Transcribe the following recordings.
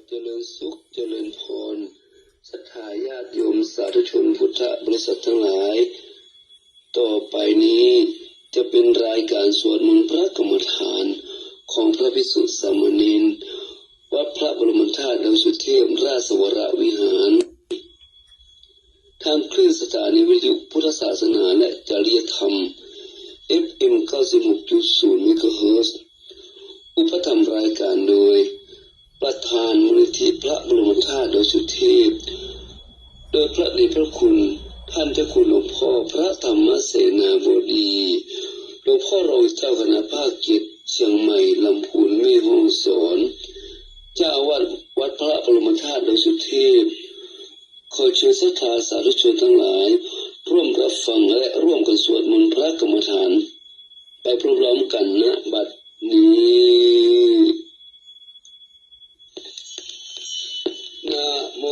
เจริญสุขเจริญพรศรัทธาญาติโยมสาธุชนพุทธบริษัททั้งหลายต่อไปนี้จะเป็นรายการสวดมนต์พระกรรมฐานของพระภิกษุสามเณรวัดพระบรมธาตุดอยสุเทพราชวรวิหารทางคลื่นสถานีวิทยุพุทธศาสนาและจริยธรรม FM 96.0 เมกะเฮิรตซ์อุปถัมภ์รายการโดยประธานมูลนิธิพระบรมธาตุดอยสุเทพโดยพระเดชพระคุณท่านเจ้าคุณหลวงพ่อพระธรรมเสนาบดีหลวงพ่อรองเจ้าคณะภาค7เชียงใหม่ลำพูนแม่ฮ่องสอนเจ้าอาวาสวัดพระบรมธาตุดอยสุเทพขอเชิญศรัทธาสาธุชนทั้งหลายร่วมรับฟังและร่วมกันสวดมนต์พระกรรมฐานไปพร้อมๆกันณบัดนี้นะโม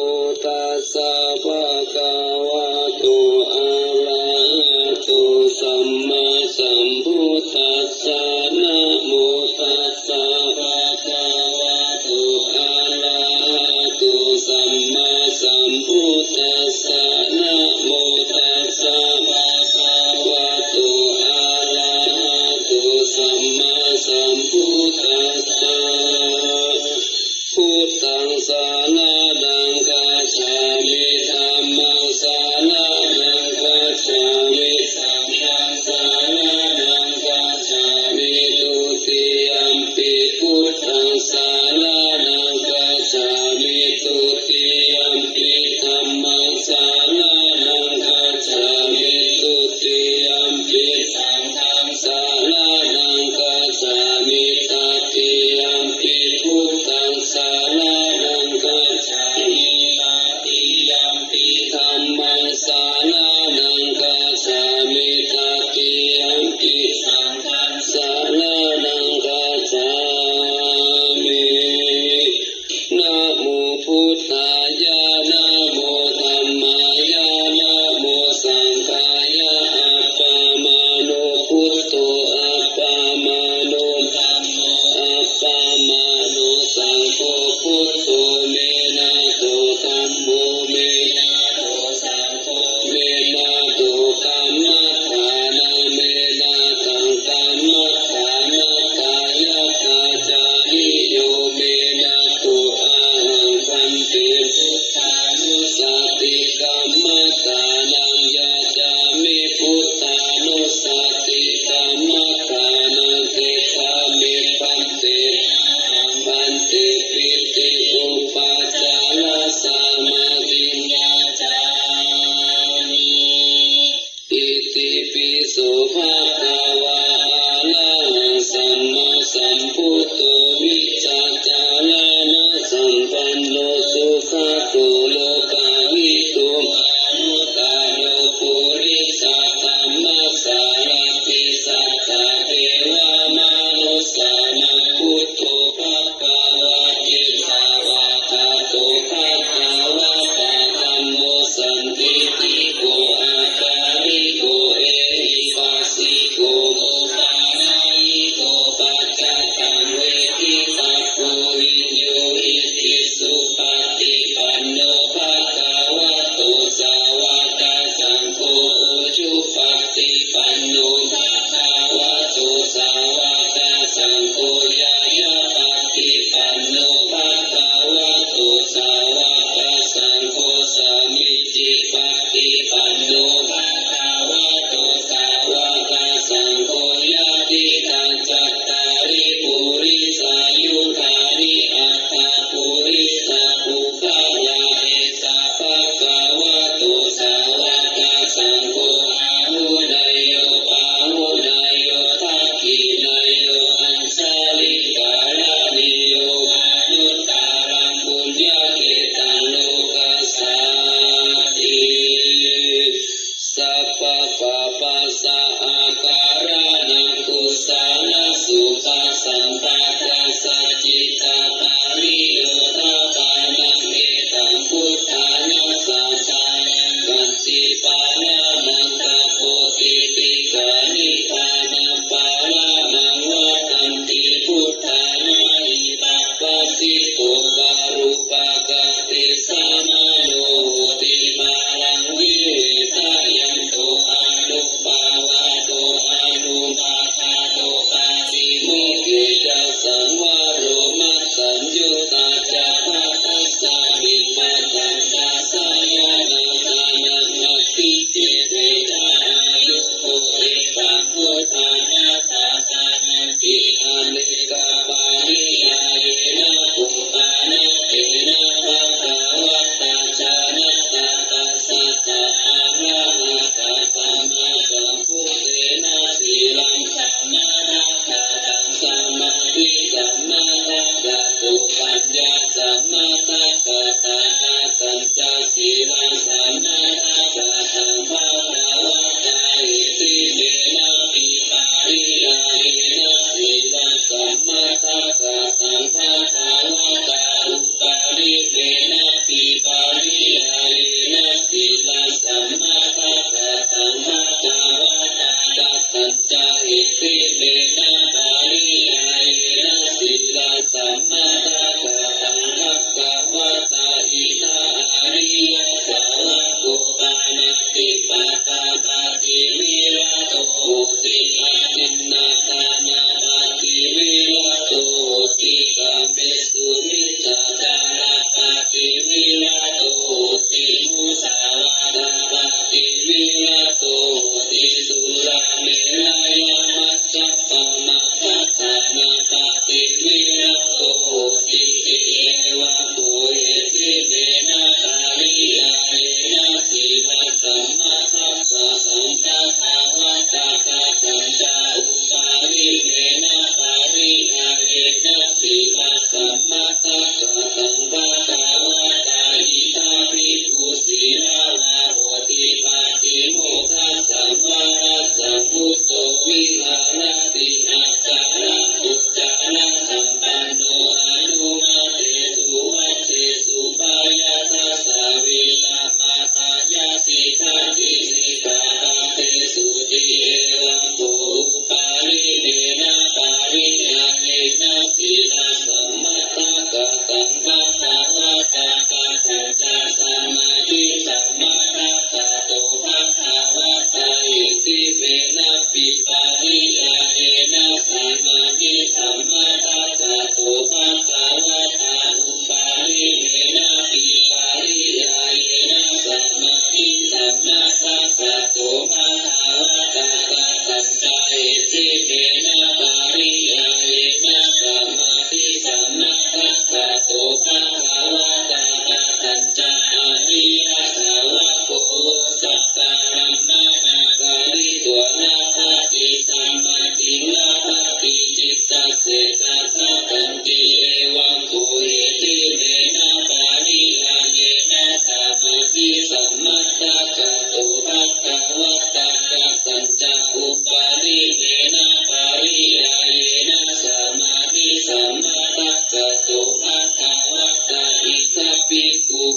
ตัสสะภะคะวะโตอะระหะโตสัมมาสัมพุทธัสสะนะโมตัสสะภะคะวะโตอะระหะโตสัมมาสัมพุทธัสสะนะโมตัสสะภะคะวะโตอะระหะโตสัมมาสัมพุทธัสสะพุทธังสารนังกัจฉามิธัมมังสารนังกัจฉามิสังฆังสารนังกัจฉามิทุติยัมปิพุทธังสารนังกัจฉามิทุติยัมปิธัมมังสารนังกัจฉามิทุติยัมปิสังฆังสารนังกัจฉามิตติยัมปิพุทธังสารนังกัจ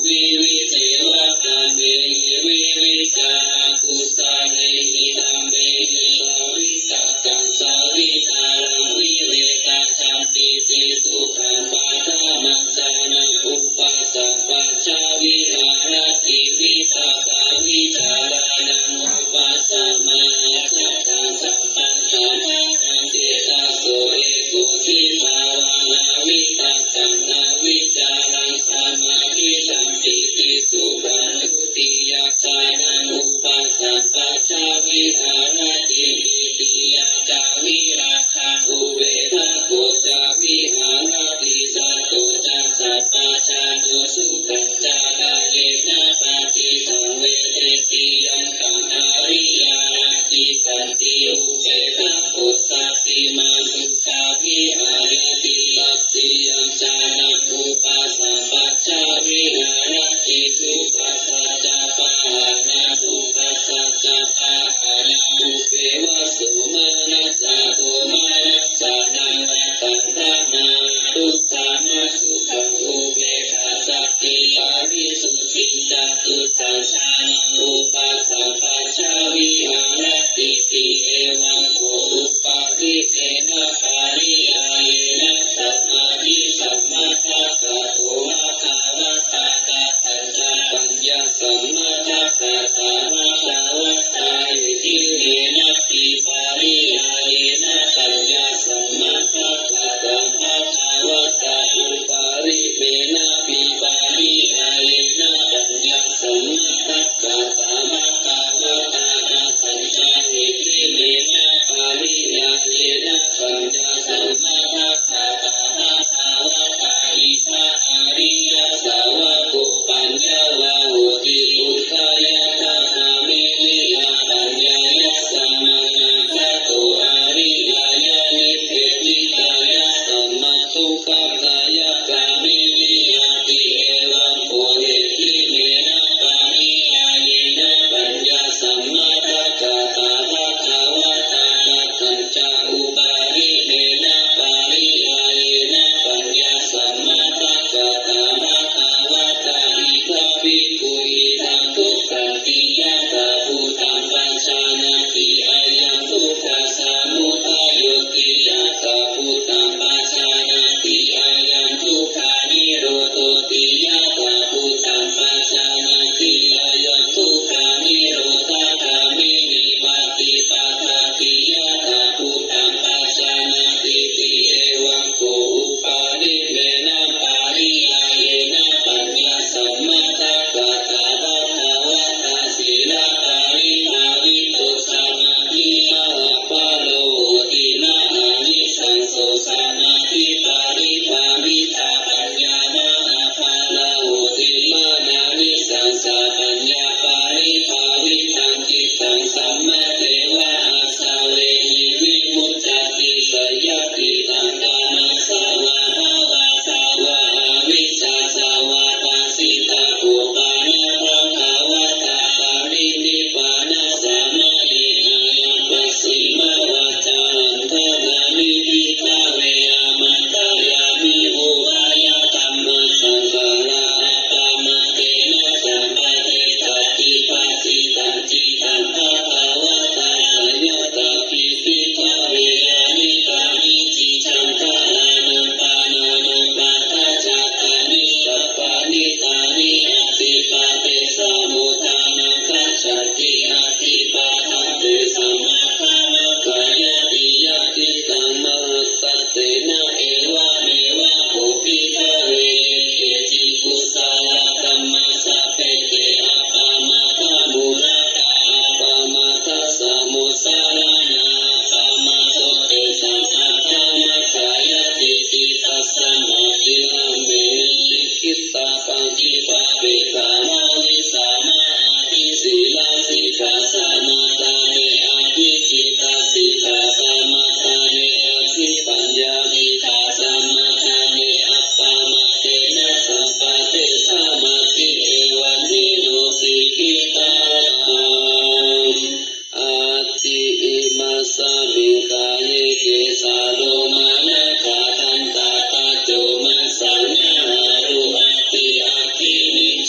วิวิเทวะกาเมวิวิจากุสาเนหิธรรมเมหิสาวิตากังสาวิตารังวิเวกาชันติติสุขังปาทามังจานังอุปปัสสัมปัจจาวิหารติวิตากาวิจารานังอุปปัสสัมมาจัตตังสัมปันตังเจตโสเอโกทิภาวะนาวิตากังนาวิจารังสมาธิสัมปิติสุขังทุติยคานังอุปปัสสัมปัจจาวิหารติวิติยาจาวิราคังอุเบทะโกจาวิหารติสัตโตจัสสัปปะชานุสุขังจาราเยนะปะติสังเวเทติยังกังอาริยาราติสันติอุเบทะโกสัตติมาสุขาวิหารติลัพติยังสานังอุปสัมปัจจาวิหารติทุกขสัจจะปะหานาทุกขสัจจะปะหานาอุเปวะสุมานัสสะโทมานัสสะนังตังทานาทุกขามาสุขังอุเบกขาสัตติปาริสุทธิจัตตุทังสานังอุปสัมปัจจาวิหารติติเอวังโคอุปาริเตนะปาริยาเยนะสัมมาทิสัมมาทัฏฐะโตภะคะวะตาตะทันจะปัญญาสัมมาทัฏฐะตาภะคะวะตาเอติเยนะปิปาริยาเยนะปัญญาสัมมาทัฏฐะตาภะคะวะตาอุปาริเมนะปิปาริยาเยนะปัญญาสัมมาทัฏฐะตาภะคะวะตาทันจะเอติเมนะปาริยาเยนะปัญญาสัมมาทัฏฐะตาภะคะวะตาอิทะอาริยสาวกุปัญญาวะโหติอุทายะตาสามินิยาปัญญายะสัมมานาคโตอาริยายะนิเพติตายะสัมมาทุกขกายะกามินิยาติเอวังโพเหติเมนะปาริยาเยนะปัญญาสัมมาทัฏฐะตาภะคะวะตาทันจะอุปาริเมนะปาริยาเยนะปัญญาสัมมาทัฏฐะตาภะคะวะตาอิทัปปิกุหิตังทุกขังติยะตาภูตังปัญชานาติอายังทุกขสามุทัยโยติยะตาภูตังปัญชานาติอายังทุกขานิโรโธติยะตาภูตังปัญชานาติอายังทุกขานิโรธกามินิปฏิปทาติยะตาภูตังปัญชานาติติเอวังโกอุปาริเมนะปาริยาเยนะปัญญาสัมมาทัฏฐะตาภะคะวะตาสีลาปาริภาวิโตสมาธิมหาปาโลตินะอานิสังโสสมาธิปาริภาวิตาปัญญามหาภาลาโหติมานานิสังสาปัญญาปาริภาวิตังจิตตังสัมมาเทวะอาสาเวหิวิมุตติสยติตังกามาสาวะภาวะสาวะอวิชชาสาวะปาสิตาภูปานะภะคะวะตาปารินิพพานะสามาเออายังปัสสิมาวะจาหันทนานิพิทาเวอามันตายามิโหวายะธัมมาสังฆาราอัปปามาเตนะสัมปะเทตัจจิปัสสิตังจิตังภะคะวะตาสยตาปิติภะเวอานิกานิจิจันทานานังปานานังปาทะจาตานิสัพพานิตานิอติปาเตสมุทานังคัจฉติอติปาทันเตสัมมาคารกายติยติตังมหัตตเตนะเอวะเมวะโภปิทะเวเกจิกุสาลธัมมาสัพเพเตอะปามาทะมุระกาอะปามาทัสสะมุสารนาอะปามาโสเตสังฆัตถามะขายติติตัสสะมาติลังเมลิขิตาปังคิปะเบกานาวิสามาอาทิสีลาสิกขาสมาทาเนอาทิจิตาสิกขาสมาทาเนอาทิปัญญาสิกขาสมาทาเนอัปปามาเตนะสัมปะเตสมาธิเอวันนิโนสิกิตาอาทิอิมาสมิงกายเกสาโลมานะคาทันตาตาโจมาสัญญารุอติอาคินิจ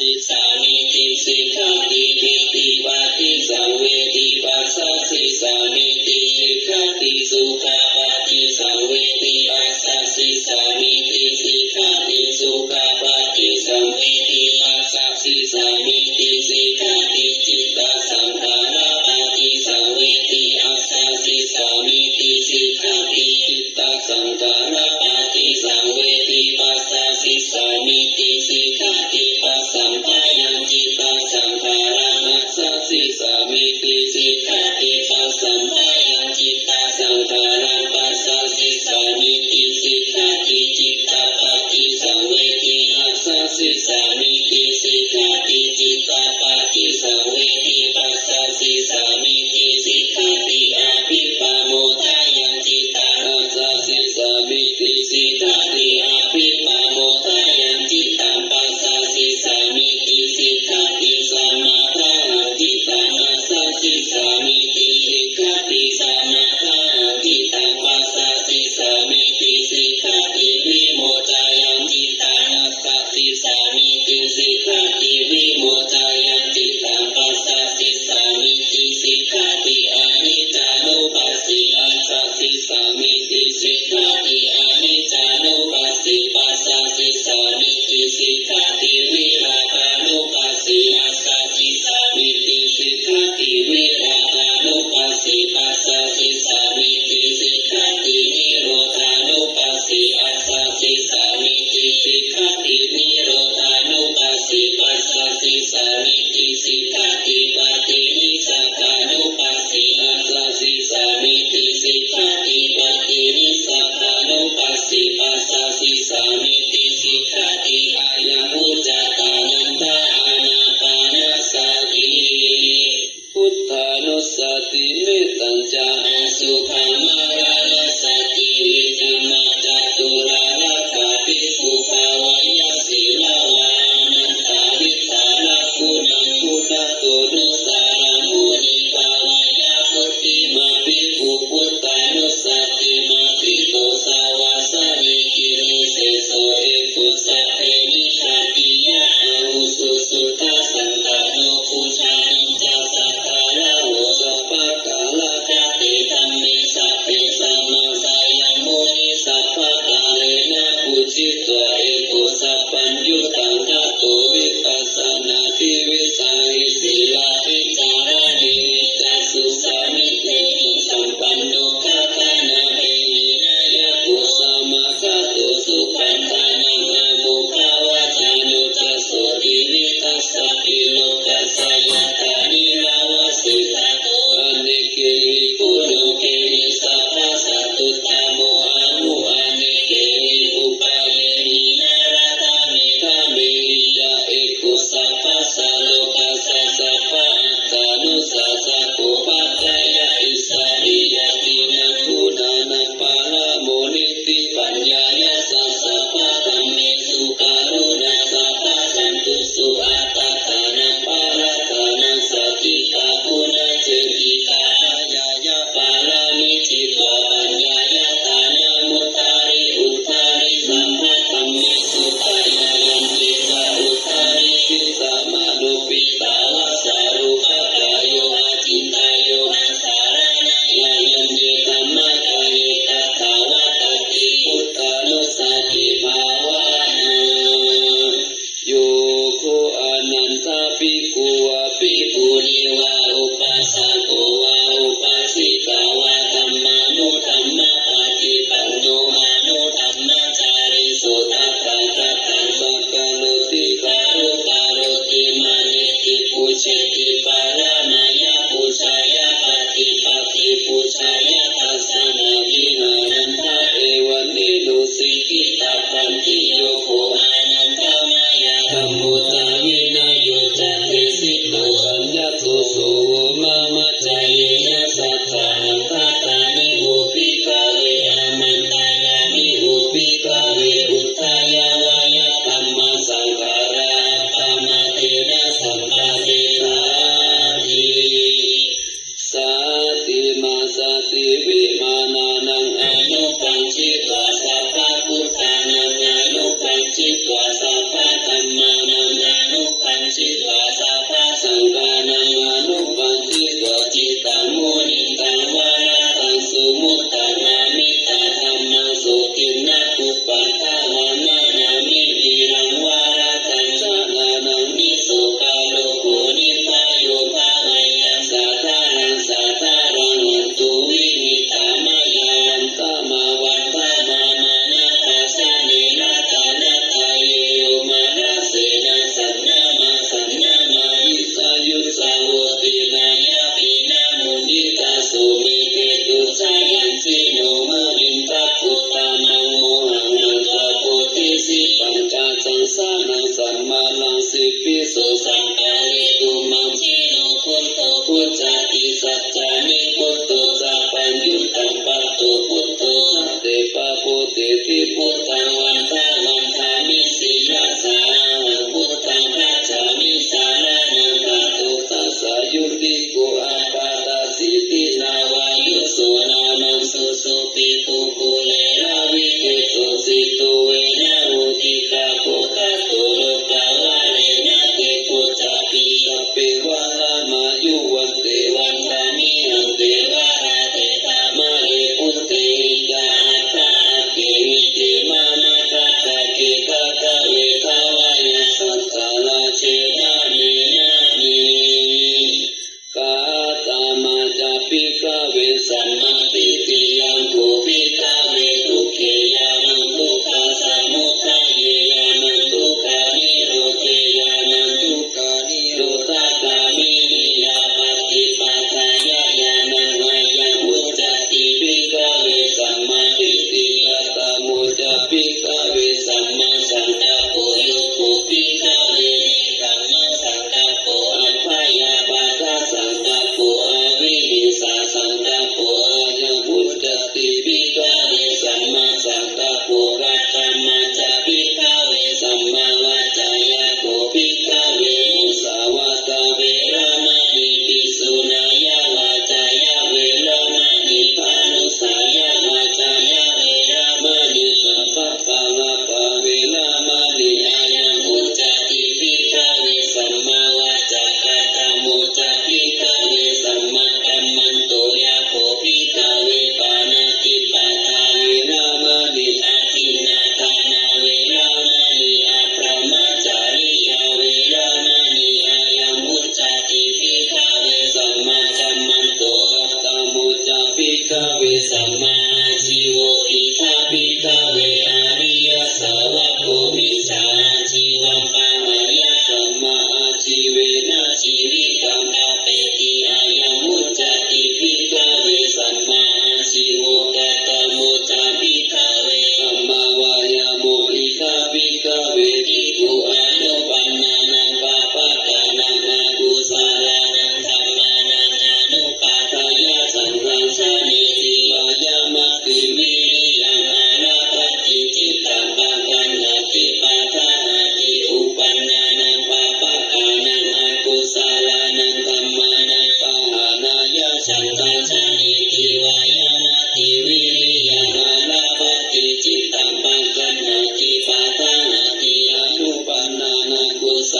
สิสามิติสิกขาติปิติปาติสังเวทิปัสสะสิสามิติสิกขาติสุขาปาติสังเวทิปัสสะสิสามิติสิกขาติสุขาปาติสังเวทิปัสสะสิสามิติสิกขาติจิตตสังขาราปาติสังเวทิอัสสะสิสามิติสิกขาติจิตตสังขาราปาติสังเวทิปัสสะสิสามิติสิกขาติปัสสัมปายังจิตตสังขารานัสสะสิสามิติสิกขาติปัสสัมปายังจิตตสังขาราปัสสะสิสามิติสิกขาติจิตตปฏิสังเวทิอัสสะสิสามิติสิกขาติจิตตปฏิสังเวทิปัสสะสิสามิติสิกขาติอภิปาโมทายังจิตตาอัสสะสิสามิติสิกขาติอภิปาโมทายังจิตตังปัสสะสิสามิติสิกขาติสัมมาทาจิตตังอัสสะสิสามิติสิกขาติสัมมาทาจิตตังปัสสะสิสามิติสิกขาติวิโมทายังจิตตังอัสสะสิสามิติสิกขาติวิโมทายังจิตตังปัสสะสิสามิติสิกขาติอนิจจานุปัสสิอัสสะสิสามิติสิกขาติอนิจจานุปัสสิปัสสะสิสามิติสิกขาติวิราคานุปัสสิอัสสะสิสามิติสิกขาติวิราคานุปัสสิปัสสะสิสามิติสิกขาตินิโรธานุปัสสิอัสสะสิสามิติสิกขาตินิโรธานุปัสสิปัสสะสิสามิติสิกขาติปฏินิสสกานุปัสสิอัสสะสิสามิติสิกขาติปฏินิสสกานุปัสสิปัสสะสิสามิติสิกขาติอายังอุจจตานันทาอานาปานสติพุทธานุสติเมตตัญจาสุขามาราลสติธรรมจัตุรารักขาภิกขุภาวยศิลาวานันตาวิสาระคุณังพุทธโตนุสารามุนิภาวยพุทธิมาภิกขุพุทธานุสติมาภิโตสาวาสานิกิริเสโสเอกุสัพเพนิชาติยะอาหุสุสุตาสันตโนภูชานังจัสสะการะโหสัพพะกาลกะเตธัมเมสัพเพสัมมาสายังมุนิสัพพะกาเลนะปุจิตวะเอกุสัพพัญญุตังทัตโตวิปัสสนาทิวิสังหิสีลาภิจารณิมิตาสุสามิเตสัมปันโนภะคะนาเอหินายะปุสามาคะโตสุขันธานังอะมุขาวะจานุจัสโสติวิทัสสะปิโลกัสสะยะตานิราวะสิทาโตอเนเกหิปุโนเกหิสัพพะสัตตุตตโมอะมุอะเนเกหิอุปาเยหินาราธามิธามิหิยะเอกุสัพพะสัลโลกัสสะสัพพะอัตตานุสัสสะโกภัตตายะอิสาริยตินะคุณานะปะละโมนิติปัญญายะสัสสะปะธัมเมสุการุณาสัพพะสันตุสุอัตตานะปะระตานะสติกาคุณาเจติกายายะปะละมิจิตวะปัญญายะตานะมุตตาริอุตตาริสัมภะธัมเมสุขายายันติวะอุตตาริกิสามานุปิตาวะสารุปะกายโยอาทิ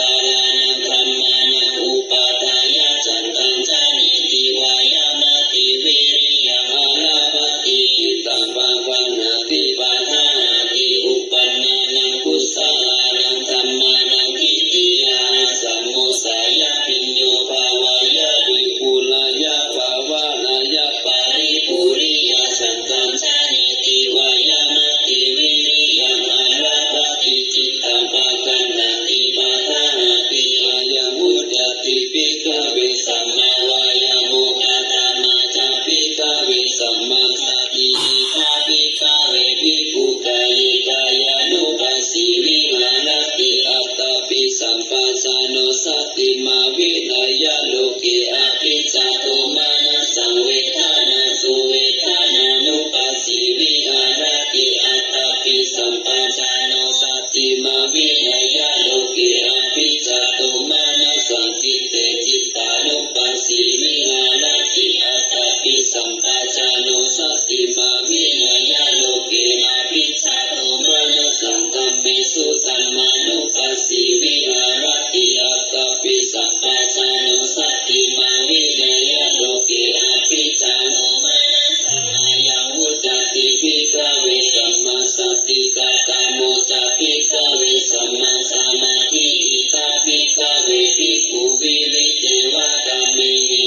ารานังธรรมานังอุปาทายะจันตังจานิติวายามติวิริยังอาลาภติจิตตังภาวันติปาทาติอุปันนานังกุศลานังธรรมานังทิฏฐิยาสัมโมสายะปิญโยภาวายะวิปุลายะภาวานายะปาริปุริยะสันตังจานิติวายามติวิริยังอาลาภติจิตตังภาวันติปาทาติอายังวุจติภิกขเวสัมมาวายาโมกัตตมาจาภิกขเวสัมมาสติทาภิกขเวภิกขุกายกายานุปัสสิวิหารติอัตตปิสัมปัสสโนสติมาวินัยโลเกอภิจจโตมานะสังเวทนาสุเวทนานุปัสสิวิหารติอัตตปิสัมปัสสโนสติมาวินัยโลเกอภิจจโตมานะสังจิตเตจิตตานุปัสสิวิหารติอัตตปิสัมปัสสโนสติมาวินัยโลเกอภิจจโตมานะสังกัมเมสุตัมมานุปัสสิวิหารติอัตตปิสัมปัสสโนสติมาวินัยโลเกอภิจจโตมานะสังอายังวุจติภิกขเวสัมมาสติกตโมจภิกขเวสัมมาสมาธิอิตาภิกขเวภิกขุวิริเจวะธัมเมหิ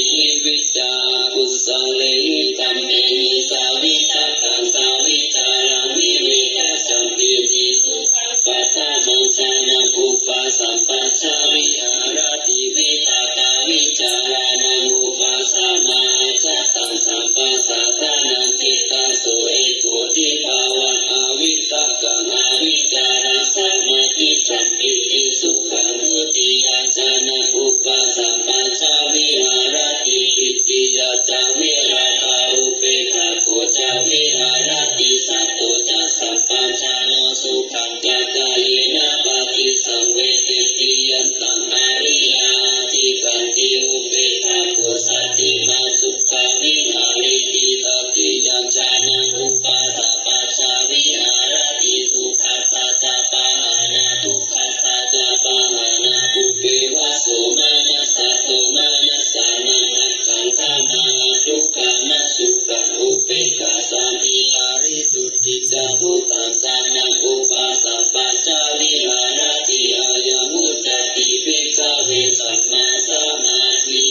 วิจากุสังเลหิธัมเมหิสาวิตากังสาวิจารังวิเวกสัมปิติตุปัฏฐามังสานังอุปาสัมปัชฌาวิหารติวิตากาวิจารานังอุปาสมาจัตตังสัมปัสสะทานังจิตตโสเอโกทิภาวังอวิตกังอวิจารังสัมมาทิสัมปิติสุขังมุติยาจานังอุปาสัมปัชฌาวิหารติอิติยาจาวิราคาอุเปกขาโคจาวิหารติสัตโตจัสสัมปัญชาโนสุขังจักกายเนะปฏิสังเวทิติยันตังอาริยาจิกันติอุเปกขาโคสติมาสุขังวิหาริติตติยัญชานังอุปาสัมปัชฌาวิหารติสุขัสสะจปะหานะทุกขัสสะจปะหานะอุเปวะโสมานัสสะโตมานัสสานังอัตถังธรรมาทุกขานะสุขังอุเปกขาสัมภิหาริตุติจาภุตังจานังอุปาสัมปัชฌาวิหารติอายังมุจติภิกขเวสัมมาสมาธิ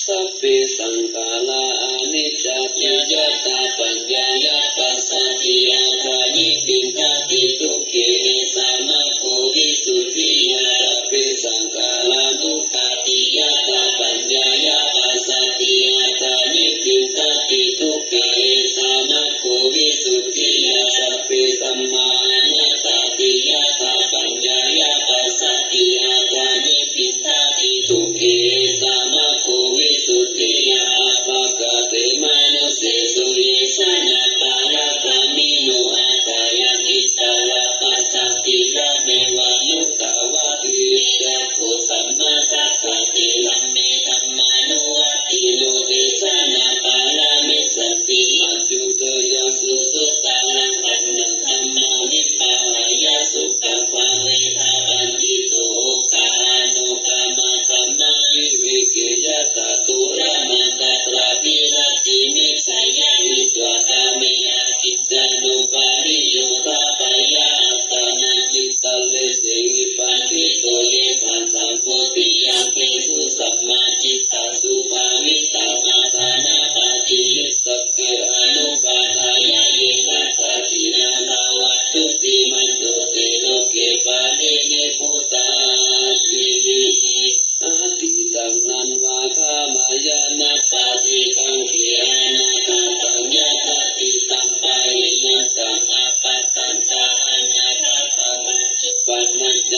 สัพเพสังขาราอนิจจปิยัตตาปัญญายปัสสติอาคานิปินทติทุกเขสามะโควิสุทธิยาสัพเพสังขาราทุกขติยัตตาปัญญายปัสสติอาคานิปินทติทุกเขสามะโควิสุทธิยาสัพเพสัมมานัตติยัตตาปัญญายปัสสติอาคานิปินทติทุกเขสามะโควิสุทธิยาภะกะเตมานุเสสุเยสนะปาระกามิโนอัตตายานิตาลปัจจติระเมวะนุตตวะอิจักขุสัมมาทัคคะติลัมเมธัมมานุวัตติโลเกสนะปาระมิจติมัจจุเตยัสสุสุตตังปันนังธัมมานิพพายะสุขภาเวทาปันติโตกาโนกามะธัมมาวิเวเกยะตตุระมันตตราภิรตินิสัยยะวิตวะกาเมอากิตตานุปาริโยทาปายะอัตตานังจิตตเลเสหิปันติโตเยสันสัมโพธิยังเกสุสัมมาจิตตสุภาวิตังอาทานาปาติลิตเกอนุปาทายะเยตัสสะทินาสาวัตถุติมันโตเตโลเกปาเนนิพุตตาติอาทิตังนันวาคามายานะปาติกังเขอานาคาตังยะตติตังปายินะตังอาปัตตันตาอนาคาตังปันนัญจ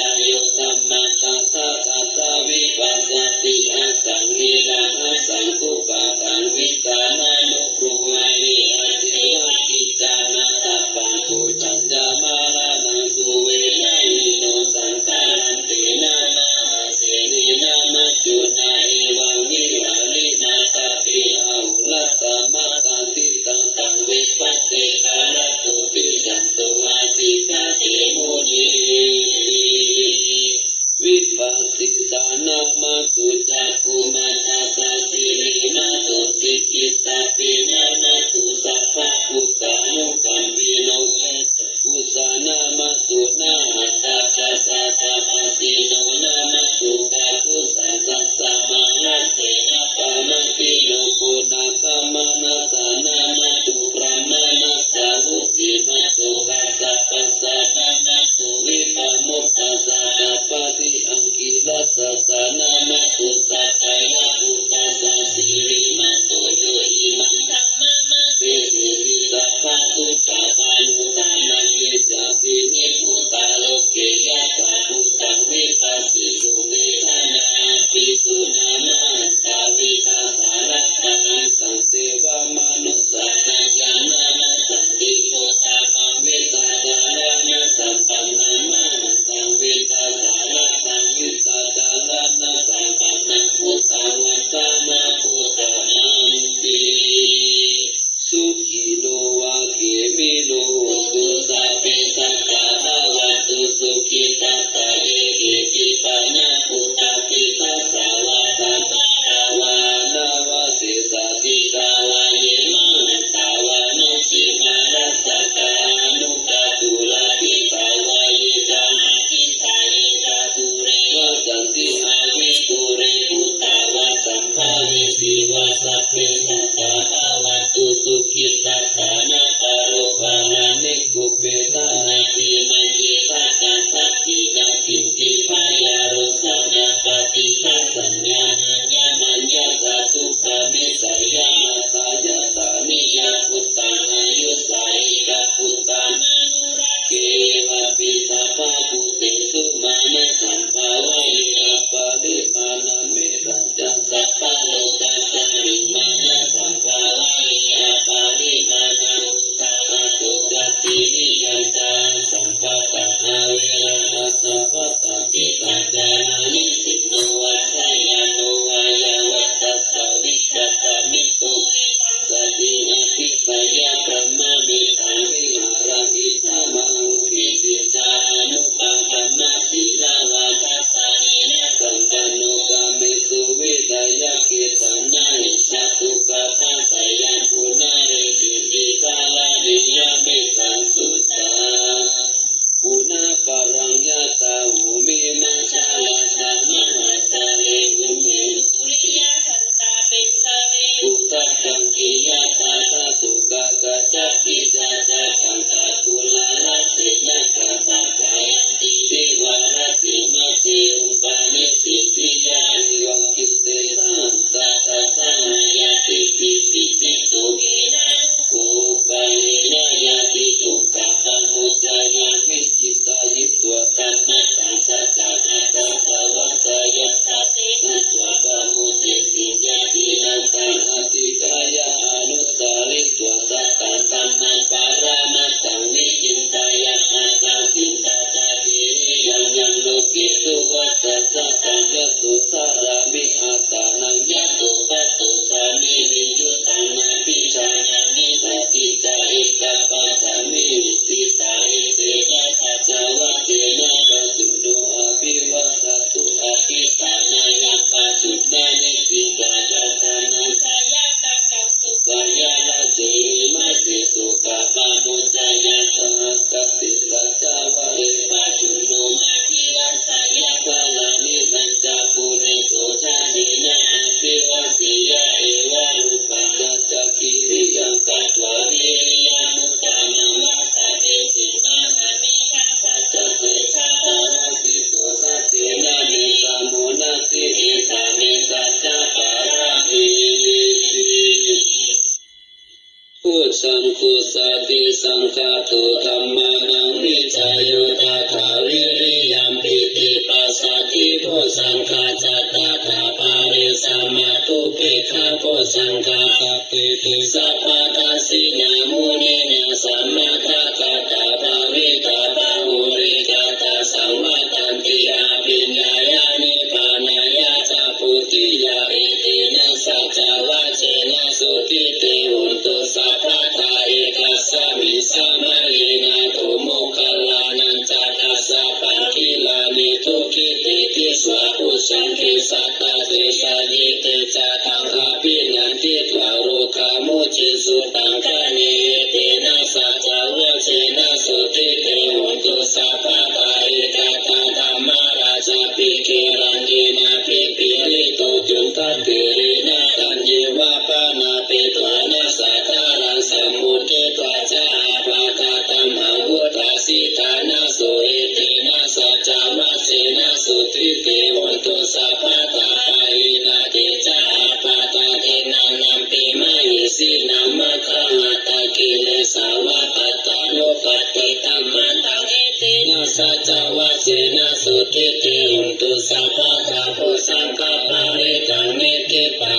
กตุธัมมานังวิจายุตถาวิริยัมปิติปัสสติโพสังฆาจัตตาถาภาริสัมมาตุเปขะโพสังฆาสัพเพติสัพพะทัสสิญามุนีนาสัมมาทากาตาภาวิตาภาหุริกาตาสังวัตันติอาภิญญายานิพานายาจาปุติยาอิตินะสัจจวะเจนะสุติเตหุนตุสัพพะทาเอกสสมิสัมมาลีนาตุโมคคัลลานันจัตตัสสะปันทิลานิทุกิติทิสวะอุสังคิสัตตะเตสะยิเตจาตังอภินันติวารุคามุจิสุตังคานิเตนะสัจจวะเจนะสุติเตหุนตุสัพพะทาเอกตาธัมมาราชาปิเกรันตินาภิปิริโตจุนทัตติรินาตัญญิวะปานาเปตวานาสัตตารังสมุเทตวาจาภาคาตัมหังวุฒาสิตานาโสเอเตนะสัจจวะเจนะสุติเตหุนตุสัพพะทาปะหินาเตจาปะตาเทนังนัมปิมายิสินัมมะคะหะตะกิเลสาวะปัตตานุปัตติตัมมันตังเอเตนะสัจจวะเจนะสุติเตหุนตุสัพพะทาโพสังฆาภาริตังนิติปั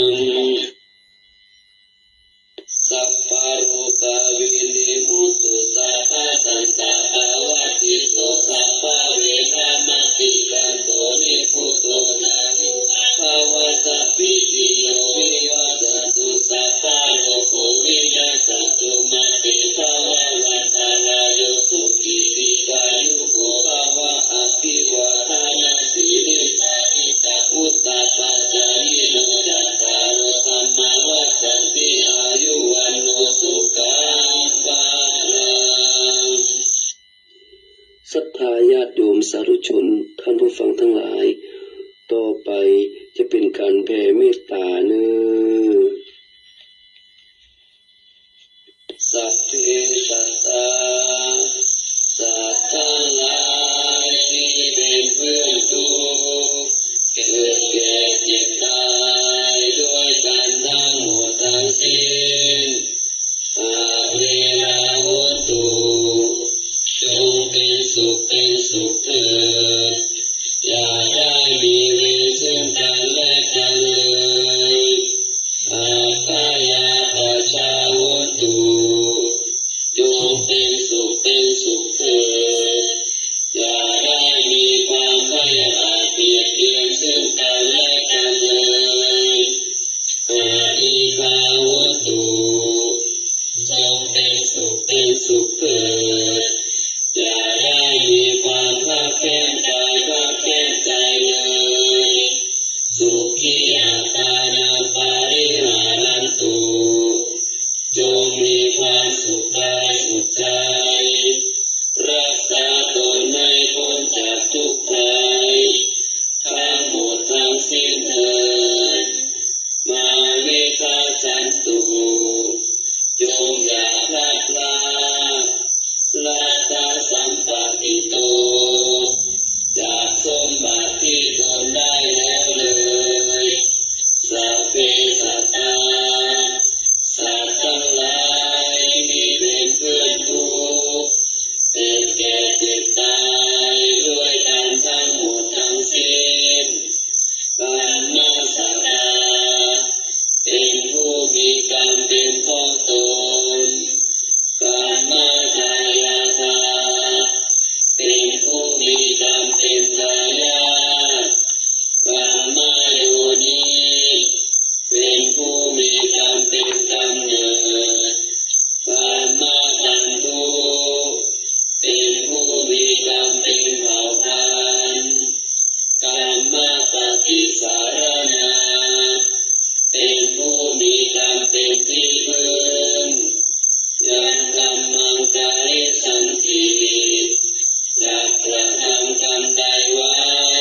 งสัพพะโรกาวินิมุตตุสัพพะสันตาภาวะติโตสัพพะเวทามติกันโตนิพุตโตนาวิภาวะสัพพิติโยวิวัตตุสัพพะโลกวินัสตุมาเตภาวะวันตารายสุขิติกายุโกภาวะอภิวาทานาสีริสานิจาอุตตะปัจจายิโนจัตตารโอธัมมาวัฏฏันติอายุวันโนสุขังภาลังศรัทธาญาติโยมสาธุชนท่านผู้ฟังทั้งหลายต่อไปจะเป็นการแผ่เมตตาเนื้อสัพเพสัตตาสัตว์ทั้งหลายที่เป็นเพื่อนทุกข์เกิดแก่เจ็บตายด้วยกันทั้งหมดทั้งสิ้นเวลาโหตุจงเป็นสุขเถิดอย่าได้มีเวรซึ่งกันและกันเลยอาภายาปัชชาโหตุจงเป็นสุขเถิดอย่าได้มีความพยาบาทเบียดเบียนซึ่งกันและกันเลยอาทิคาโหตุจงเป็นสุขเถิดอย่าได้มีความภาคแค้นกายภาคแค้นใจเลยสุขีอัตตานังปาริหารันตุจงมีความสุขกายสุขใจรักษาตนไม่พ้นจากทุกข์ภัยทั้งหมดทั้งสิ้นเถิดมาเมฆาจันตุจงอย่าพลาดพลาดลาตาสัมปติโตจากสมบัติที่ตนได้แล้วเลยสัพเพสัตตาสัตว์ทั้งหลายที่เป็นเพื่อนทุกข์เกิดแก่เจ็บตายด้วยกันทั้งหมดทั้งสิ้นการมาสัตตาเป็นผู้มีกรรมเป็นของตนการมาทายาทาเป็นผู้มีกรรมเป็นทายาทการมาโยนีเป็นผู้มีกรรมเป็นกำเนิดการมาตันทุเป็นผู้มีกรรมเป็นเผ่าพันธุ์การมาปฏิสารนาเป็นผู้มีกรรมเป็นที่พึ่งยังกรรมังกาลิสันติจักกระทำกรรมใดไว้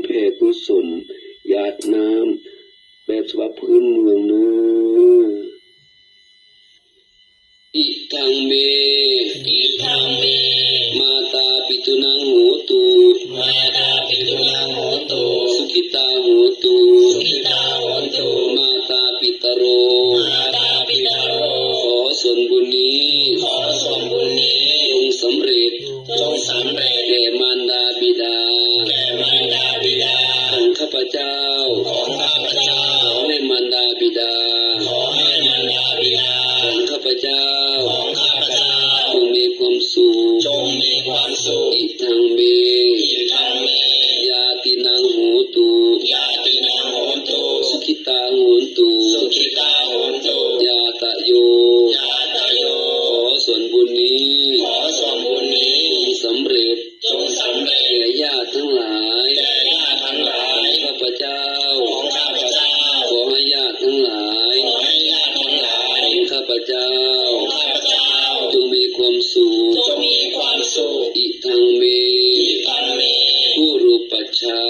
แผ่กุศลหยาดน้ำแบบฉบับพื้นเมืองเนื้ออิทังเมอิทังเมมาตาปิตุนังโหตุมาตาปิตุนังโหตุสุขิตาโหตุ สุขิตาโหตุมาตาปิตโรมาตาปิตโรขอส่วนบุญนี้ขอส่วนบุญนี้จงสำเร็จจงสำเร็จแก่มารดาบิดาแก่มารดาบิดาของข้าพเจ้าของข้าพเจ้าขอให้มารดาบิดาขอให้มารดาบิดาของข้าพเจ้าของข้าพเจ้าจงมีความสุขจงมีความสุขอิทังเมอิทังเมยาตินังโหตุ ยาตินังโหตุสุขิตาโหตุ สุขิตาโหตุ ยาตะโยยาตโยขอส่วนบุญนี้ขอส่วนบุญนี้จงสำเร็จจงสำเร็จแก่ญาติทั้งหลาย แก่ญาติทั้งหลายข้าพเจ้าของข้าพเจ้าขอให้ญาติทั้งหลายขอให้ญาติทั้งหลายของข้าพเจ้าของข้าพเจ้าจงมีความสุขจงมีความสุขอิทังเมอิทังเมผู้รูปัชฌา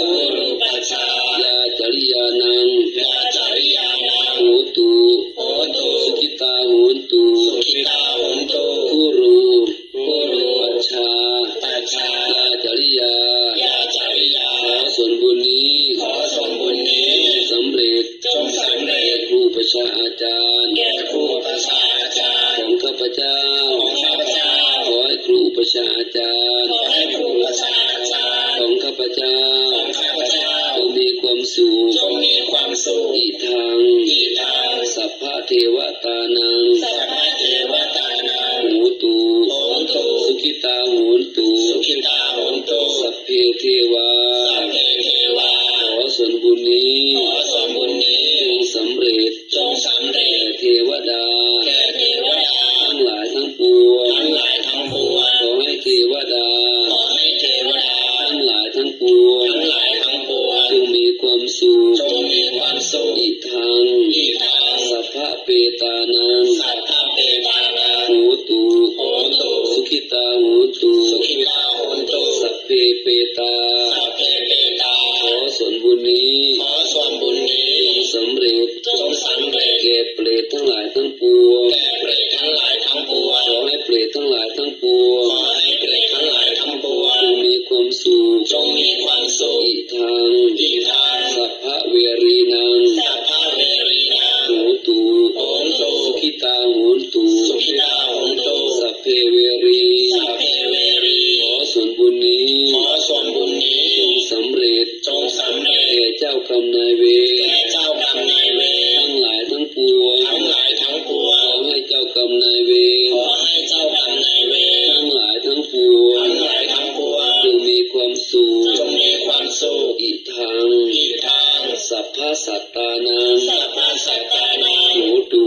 ผู้รูปัชฌายาจริยานังยาจาริยานังโหตุ โหตุ สุขิตาโหตุ สุขิตาโหตุผู้รูปัชฌาปัชฌาย าจริยายาจาริยาขอส่วนบุญนี้ขอส่วนบุญนี้สำเร็จจงสำเร็จครูประชาอาจารย์แก่ครูประชาอาจารย์ของข้าพเจ้าของข้าพเจ้าขอให้ครูประชาอาจารย์ขอให้ครูประชาอาจารย์ของข้าพเจ้าของข้าพเจ้าจงมีความสุขจงมีความสุขอิทังสัพพะเทวตานังสัพพะเทวตานังโหตุสุขิตาโหตุ สุขิตาโหตุ สัพเพเทวาสัพเพเทวาขอส่วนบุญนี้ขอส่วนบุญนี้จงสำเร็จจงสำเร็จแก่เทวดาแก่เทวดาทั้งหลายทั้งปวงทั้งหลายทั้งปวงขอให้เทวดาขอให้เทวดาทั้งหลายทั้งปวงทั้งหลายทั้งปวงจงมีความสุขจงมีความสุขอิทังสัพพะเปตานังสัพพะเปตานังโหตุสุขิตาโหตุ สุขิตาโหตุ สัพเพเปตาสัพเพเปตาขอส่วนบุญนี้ขอส่วนบุญนี้สำเร็จจงสำเร็จแก่เปรตทั้งหลายทั้งปวงแก่เปรตทั้งหลายทั้งปวงขอให้เปรตทั้งหลายทั้งปวงขอให้เปรตทั้งหลายทั้งปวงจงมีความสุขจงมีความสุขอิทังสัพพะเวรีนังสัพพะเวรีนังโหตุสุขิตาโหตุ สุขิตาโหตุ สัพเพเวรีสัพเพเวรีขอส่วนบุญนี้ขอส่วนบุญนี้จงสำเร็จจงสำเร็จแก่เจ้ากรรมนายเวรแก่เจ้ากรรมนายเวรทั้งหลายทั้งปวงทั้งหลายทั้งปวงขอให้เจ้ากรรมนายเวรขอให้เจ้ากรรมนายเวรทั้งหลายทั้งปวงทั้งหลายทั้งปวงจงมีความสุขจงมีความสุขอิทังสัพพะสัตตานังสัพพะสัตตานังโหตุ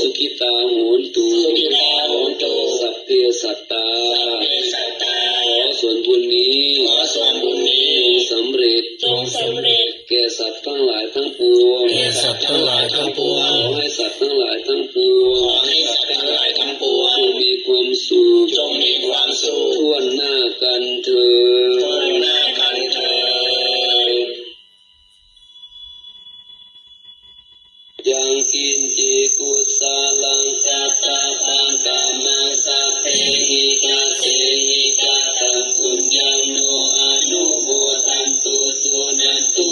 สุขิตาโหตุ สุขิตาโหตุ สัพเพสัตตาสัพเพสัตตาขอส่วนบุญนี้ขอส่วนบุญนี้จงสำเร็จจงสำเร็จแก่สัตว์ทั้งหลายทั้งปวงแก่สัตว์ทั้งหลายทั้งปวงขอให้สัตว์ทั้งหลายทั้งปวงขอให้สัตว์ทั้งหลายทั้งปวงจงมีความสุขจงมีความสุขทั่วหน้ากันเถิดทั่วหน้ากันเถิดยังกินจิกุสาลังกัตตาปังกามาสัพเพหิกาเตหิกาตังปุญญังโนอนุโมทันตุสุนันตุ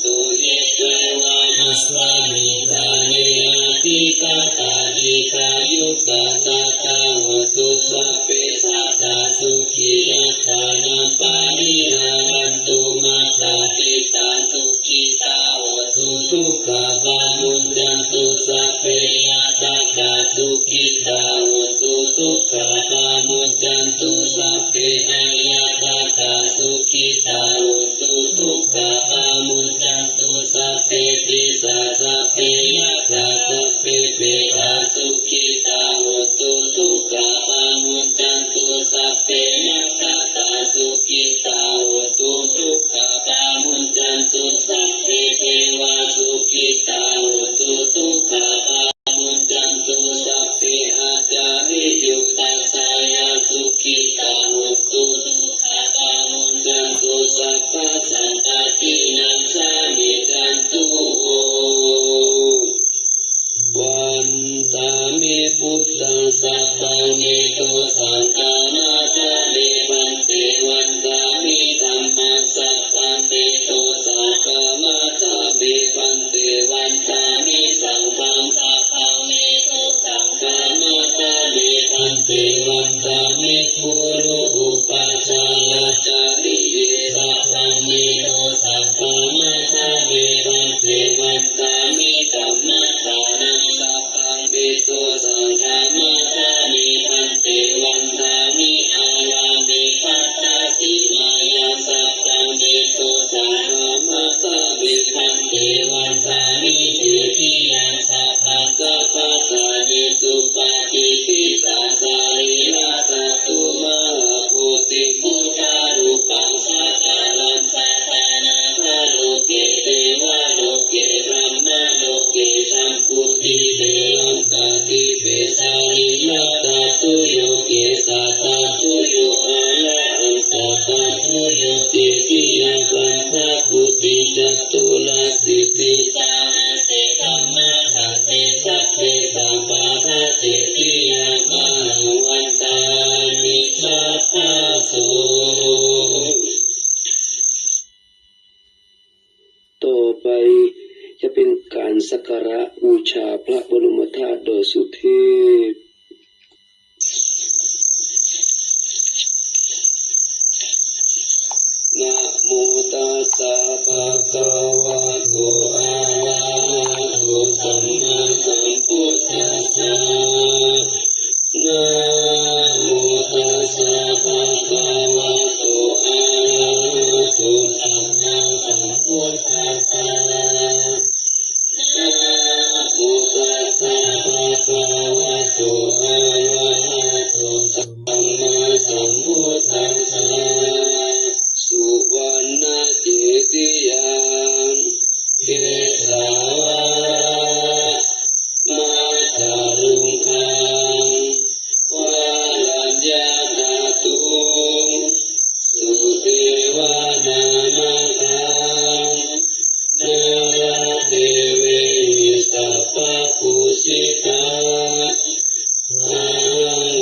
ตุเยเกวะมัสสามิทาเนอติกาตานิกายุกาตาตาวตุสัพเพสัตตาสุขียัตตานัปานิหารันตุมาตาติตาสุขีตาวตุทุกขปามุนจันตุสัพเพยะตาตาสุขิตาวตุทุกขปามุนจั ต่อไปจะเป็นการสักการะบูชาพระบรมธาตุดอยสุเทพนะโมตัสสะภะคะวะโตอะระหะโตสัมมาสัมพุทธัสสะนะโมตัสสะภะคะวะโตอะระหะโตสัมมาสัมพุทธัสสะนะโมตัสสะภะคะวะโตอะระหะโตสัมมาสัมพุทธัสสะสุวรรณเจติยังเกสาวะมาตารุงคังวาลัญญาณาตุงสุเทวานามังคังนาราเทเวสัพพะปุสิตาอา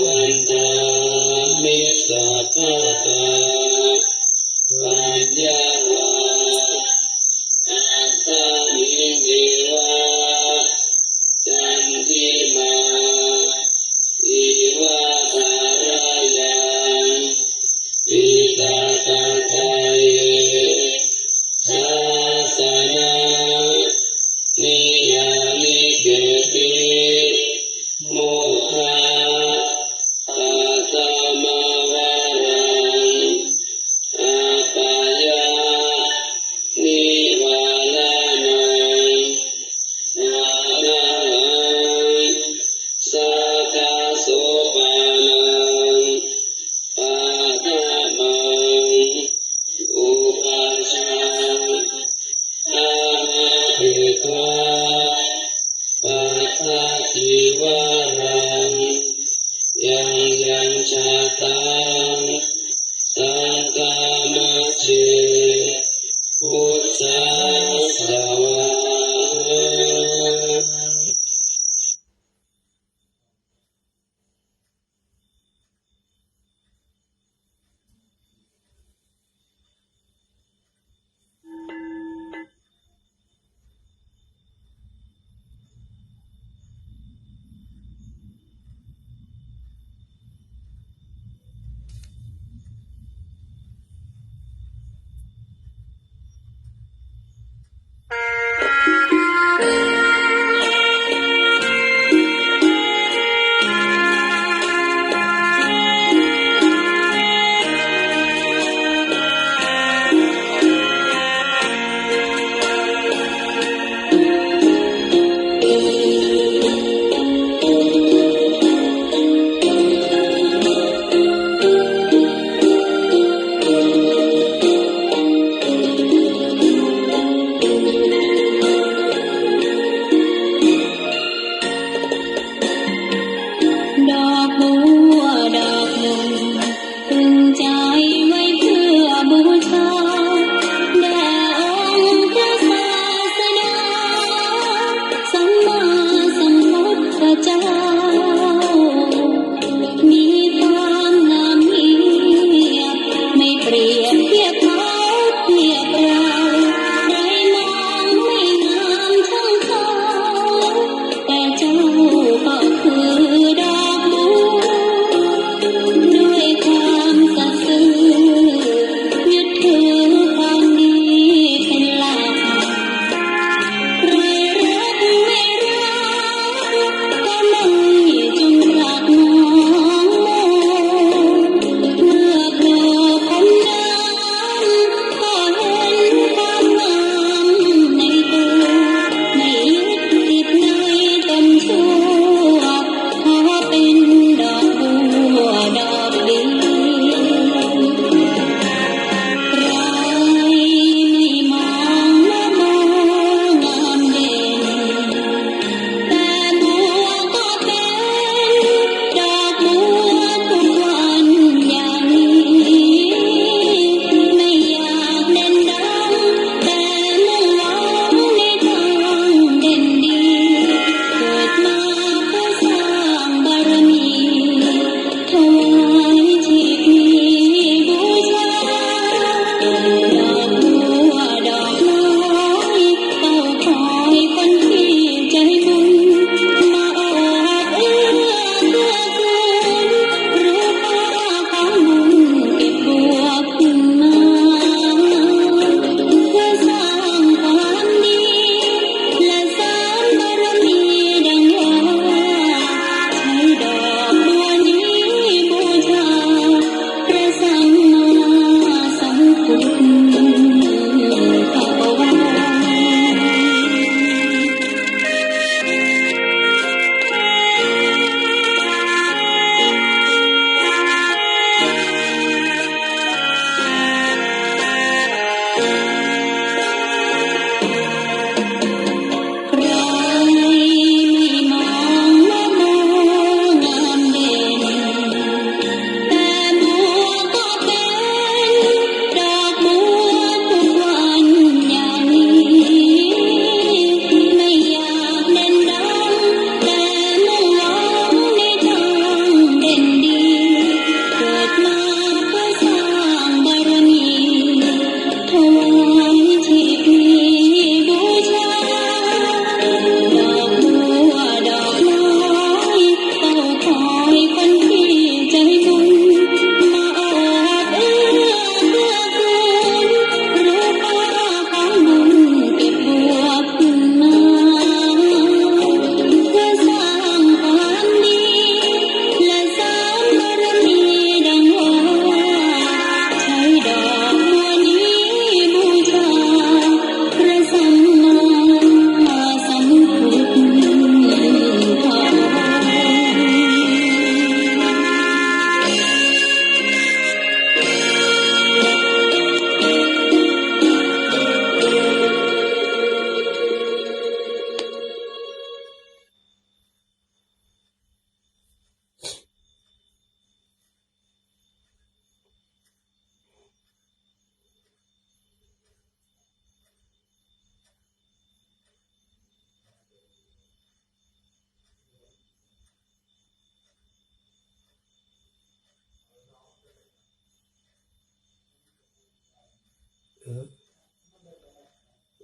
วันตามิสัพพะตาปัญญาวาอัตตานิเนวะจันทิมาอิวะทารยังอิตาตังไทยศาสนานิยามิเกติโมฆะปัตตมวารังอาปายานิวาลานังนาลังสักขะโสปานังปัฏฐัมังอุปัชฌังอาหะเหตวาปัฏฐทิวารังยังชาตังสังฆามัจเจพุทธัสสะวะ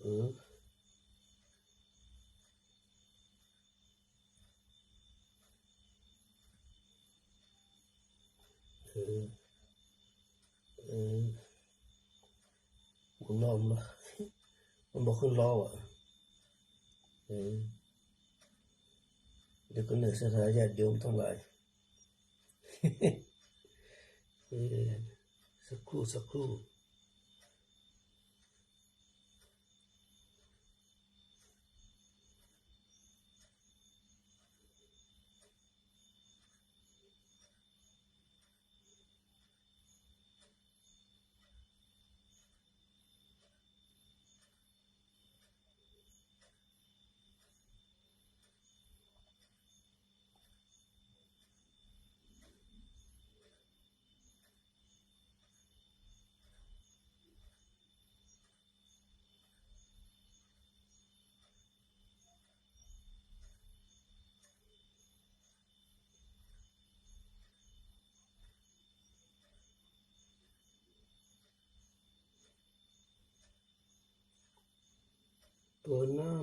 อเออหมุนล้อมละมันบอกขึ้นล้ออ่ะเดี๋ยวก็เหนื่อยสถานญาติโยมทั้งหลายสักครู่ตัวน้ำ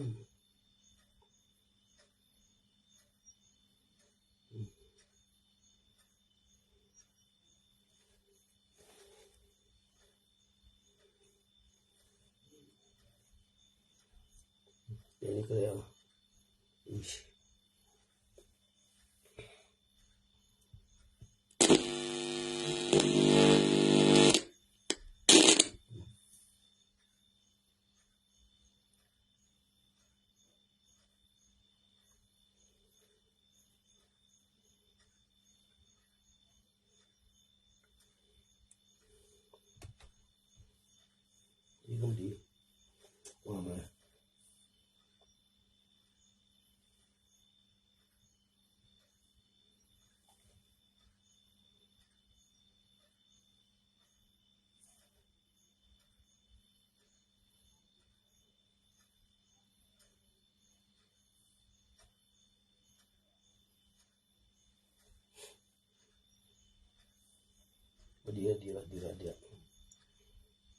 เดี๋ยวนี้ก็แล้วนี่ก็ดีว่ามา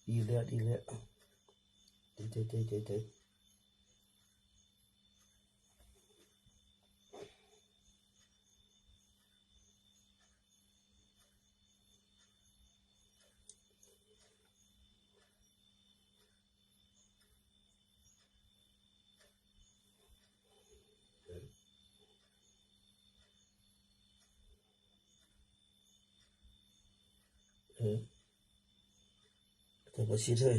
ดีแล้วดีแล้วเจ๊แต่ก็ชิดเลย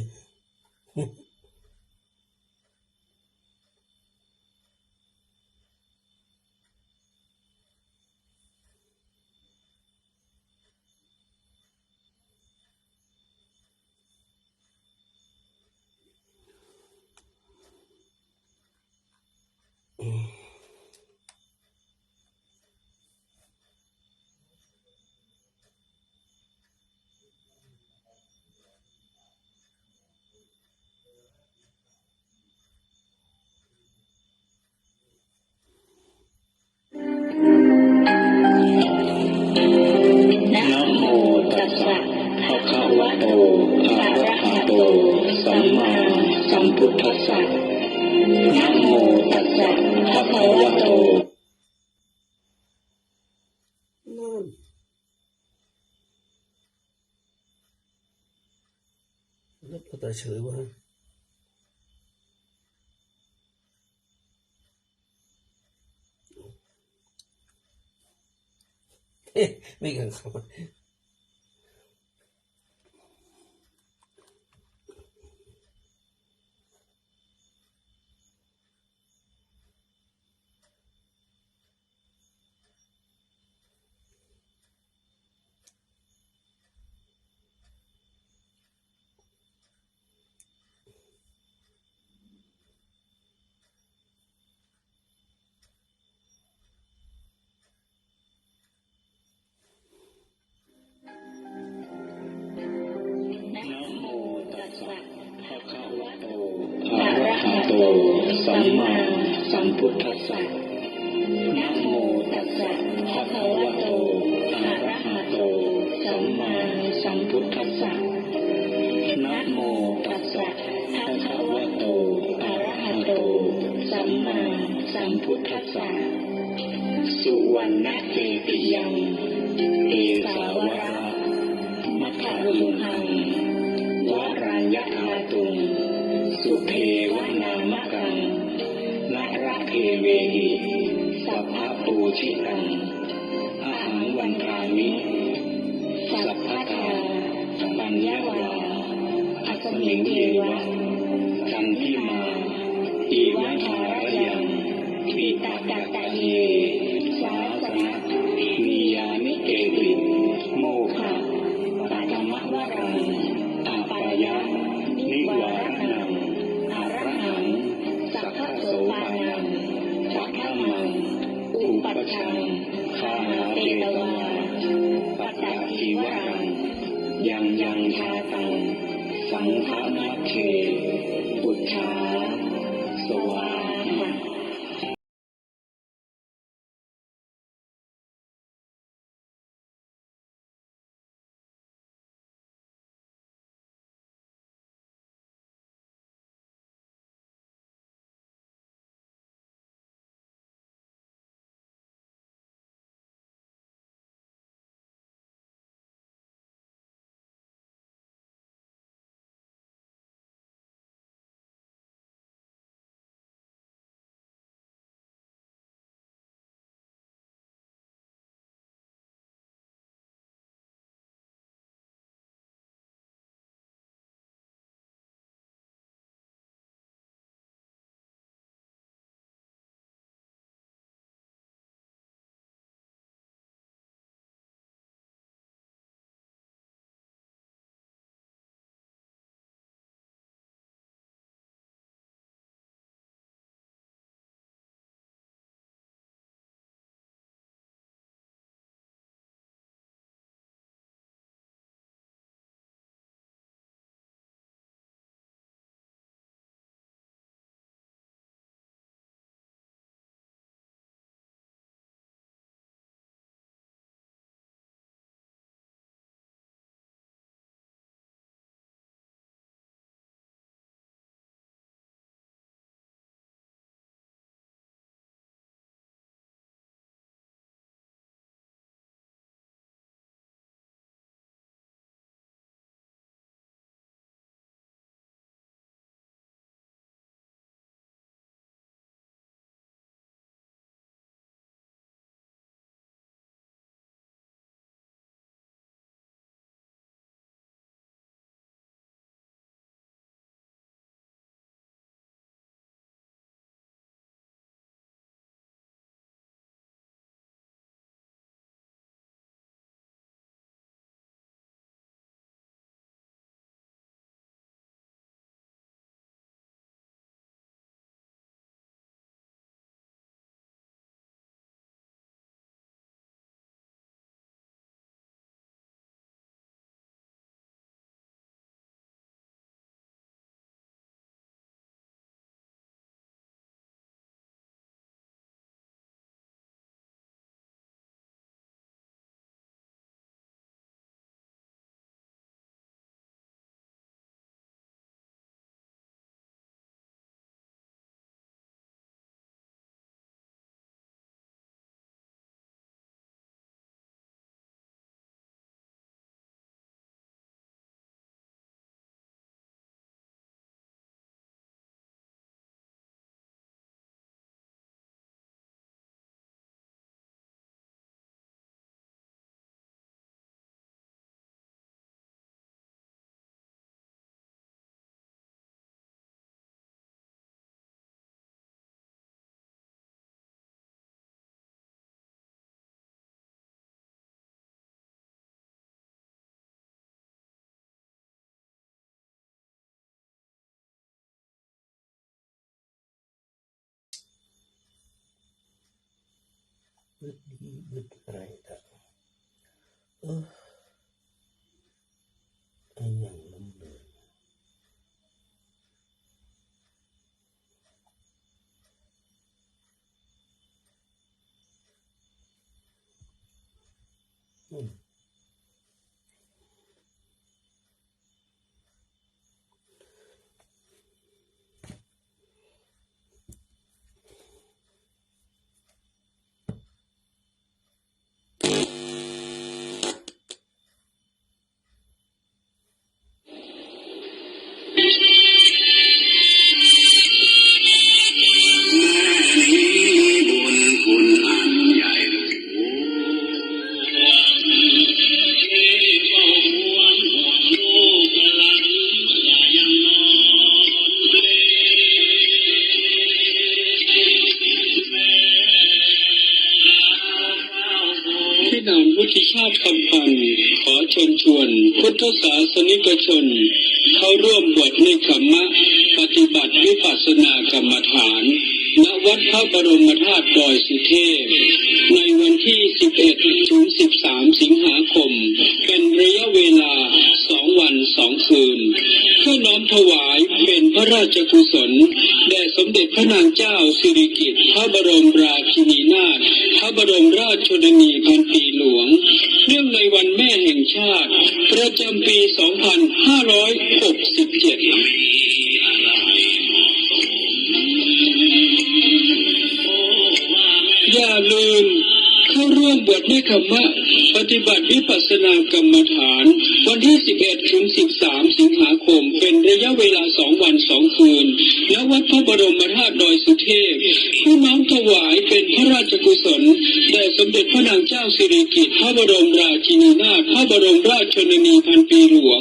นะโมตัสสะภะคะวะโตอะระหะโตสัมมาสัมพุทธัสสะนะโมตัสสะภะคะวะโตนั่นแล้วก็แต่เฉยว่าไม่กันเขาอะระหะโตสัมมาสัมพุทธัสสะนะโมตัสสะภะคะวะโตอะระหะโตสัมมาสัมพุทธัสสะนะโมตัสสะภะคะวะโต มมาสัมพุทธัสสะสุวรรณเจติยังเอสาวระมัทธรุมหังวรัญญธาตุงสุเทวนามะกังนระเทเวหิสัพพปูชิตังอหังวันทามิสัพพทาปัญญาวาอัสมิงเยวะจันทิมาอีวัฏารยังปิตตะตะเยสาสนะนิยามิเอติโมฆะปัตมะวรังอาปายะนิวารณังอรหังสัพพโสปานังปัทมังอุปัชชังคาหาเตตวาปัตตชีวรังยังชาตังสังฆมัคเขปุจฉาสวาหะบึดดีบึดอะไรต่างไอ้อย่างน้ำเดือด ธิชาติคำพันธ์ขอเชิญชวนพุทธศาสนิกชนเข้าร่วมบวชในคัมมะปฏิบัติวิปัสสนากรรมฐานณวัดพระบรมธาตุดอยสุเทพในวันที่ 11 ถึง 13 สิงหาคมเป็นระยะเวลา 2 วัน 2 คืนเพื่อน้อมถวายเป็นพระราชกุศลแด่สมเด็จพระนางเจ้าสิริกิติ์พระบรมราชินีนาถพระบรมราชชนนีพันปีหลวงเนื่องในวันแม่แห่งชาติประจำปี 2567 อย่าลืมเข้าร่วมบวชในคัมมะปฏิบัติวิปัสสนากรรมฐานวันที่ 11 ถึง 13 สิงหาคมเป็นระยะเวลา 2 วัน 2 คืนณวัดพระบรมธาตุดอยสุเทพเพื่อน้อมถวายเป็นพระราชกุศลแด่สมเด็จพระนางเจ้าสิริกิติ์พระบรมราชินีนาถพระบรมราชชนนีพันปีหลวง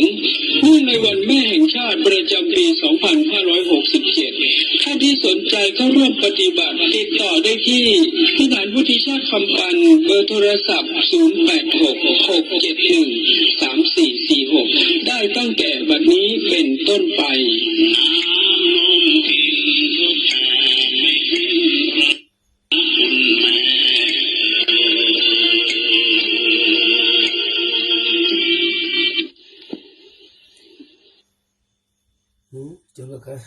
เนื่องในวันแม่แห่งชาติประจำปี 2567 ท่านที่สนใจเข้าร่วมปฏิบัติติดต่อได้ที่สถานวุฒิชาติคำปันเบอร์โทรศัพท์ 0866713446 ได้ตั้งแต่บัดนี้เป็นต้นไปจบแล้วครับ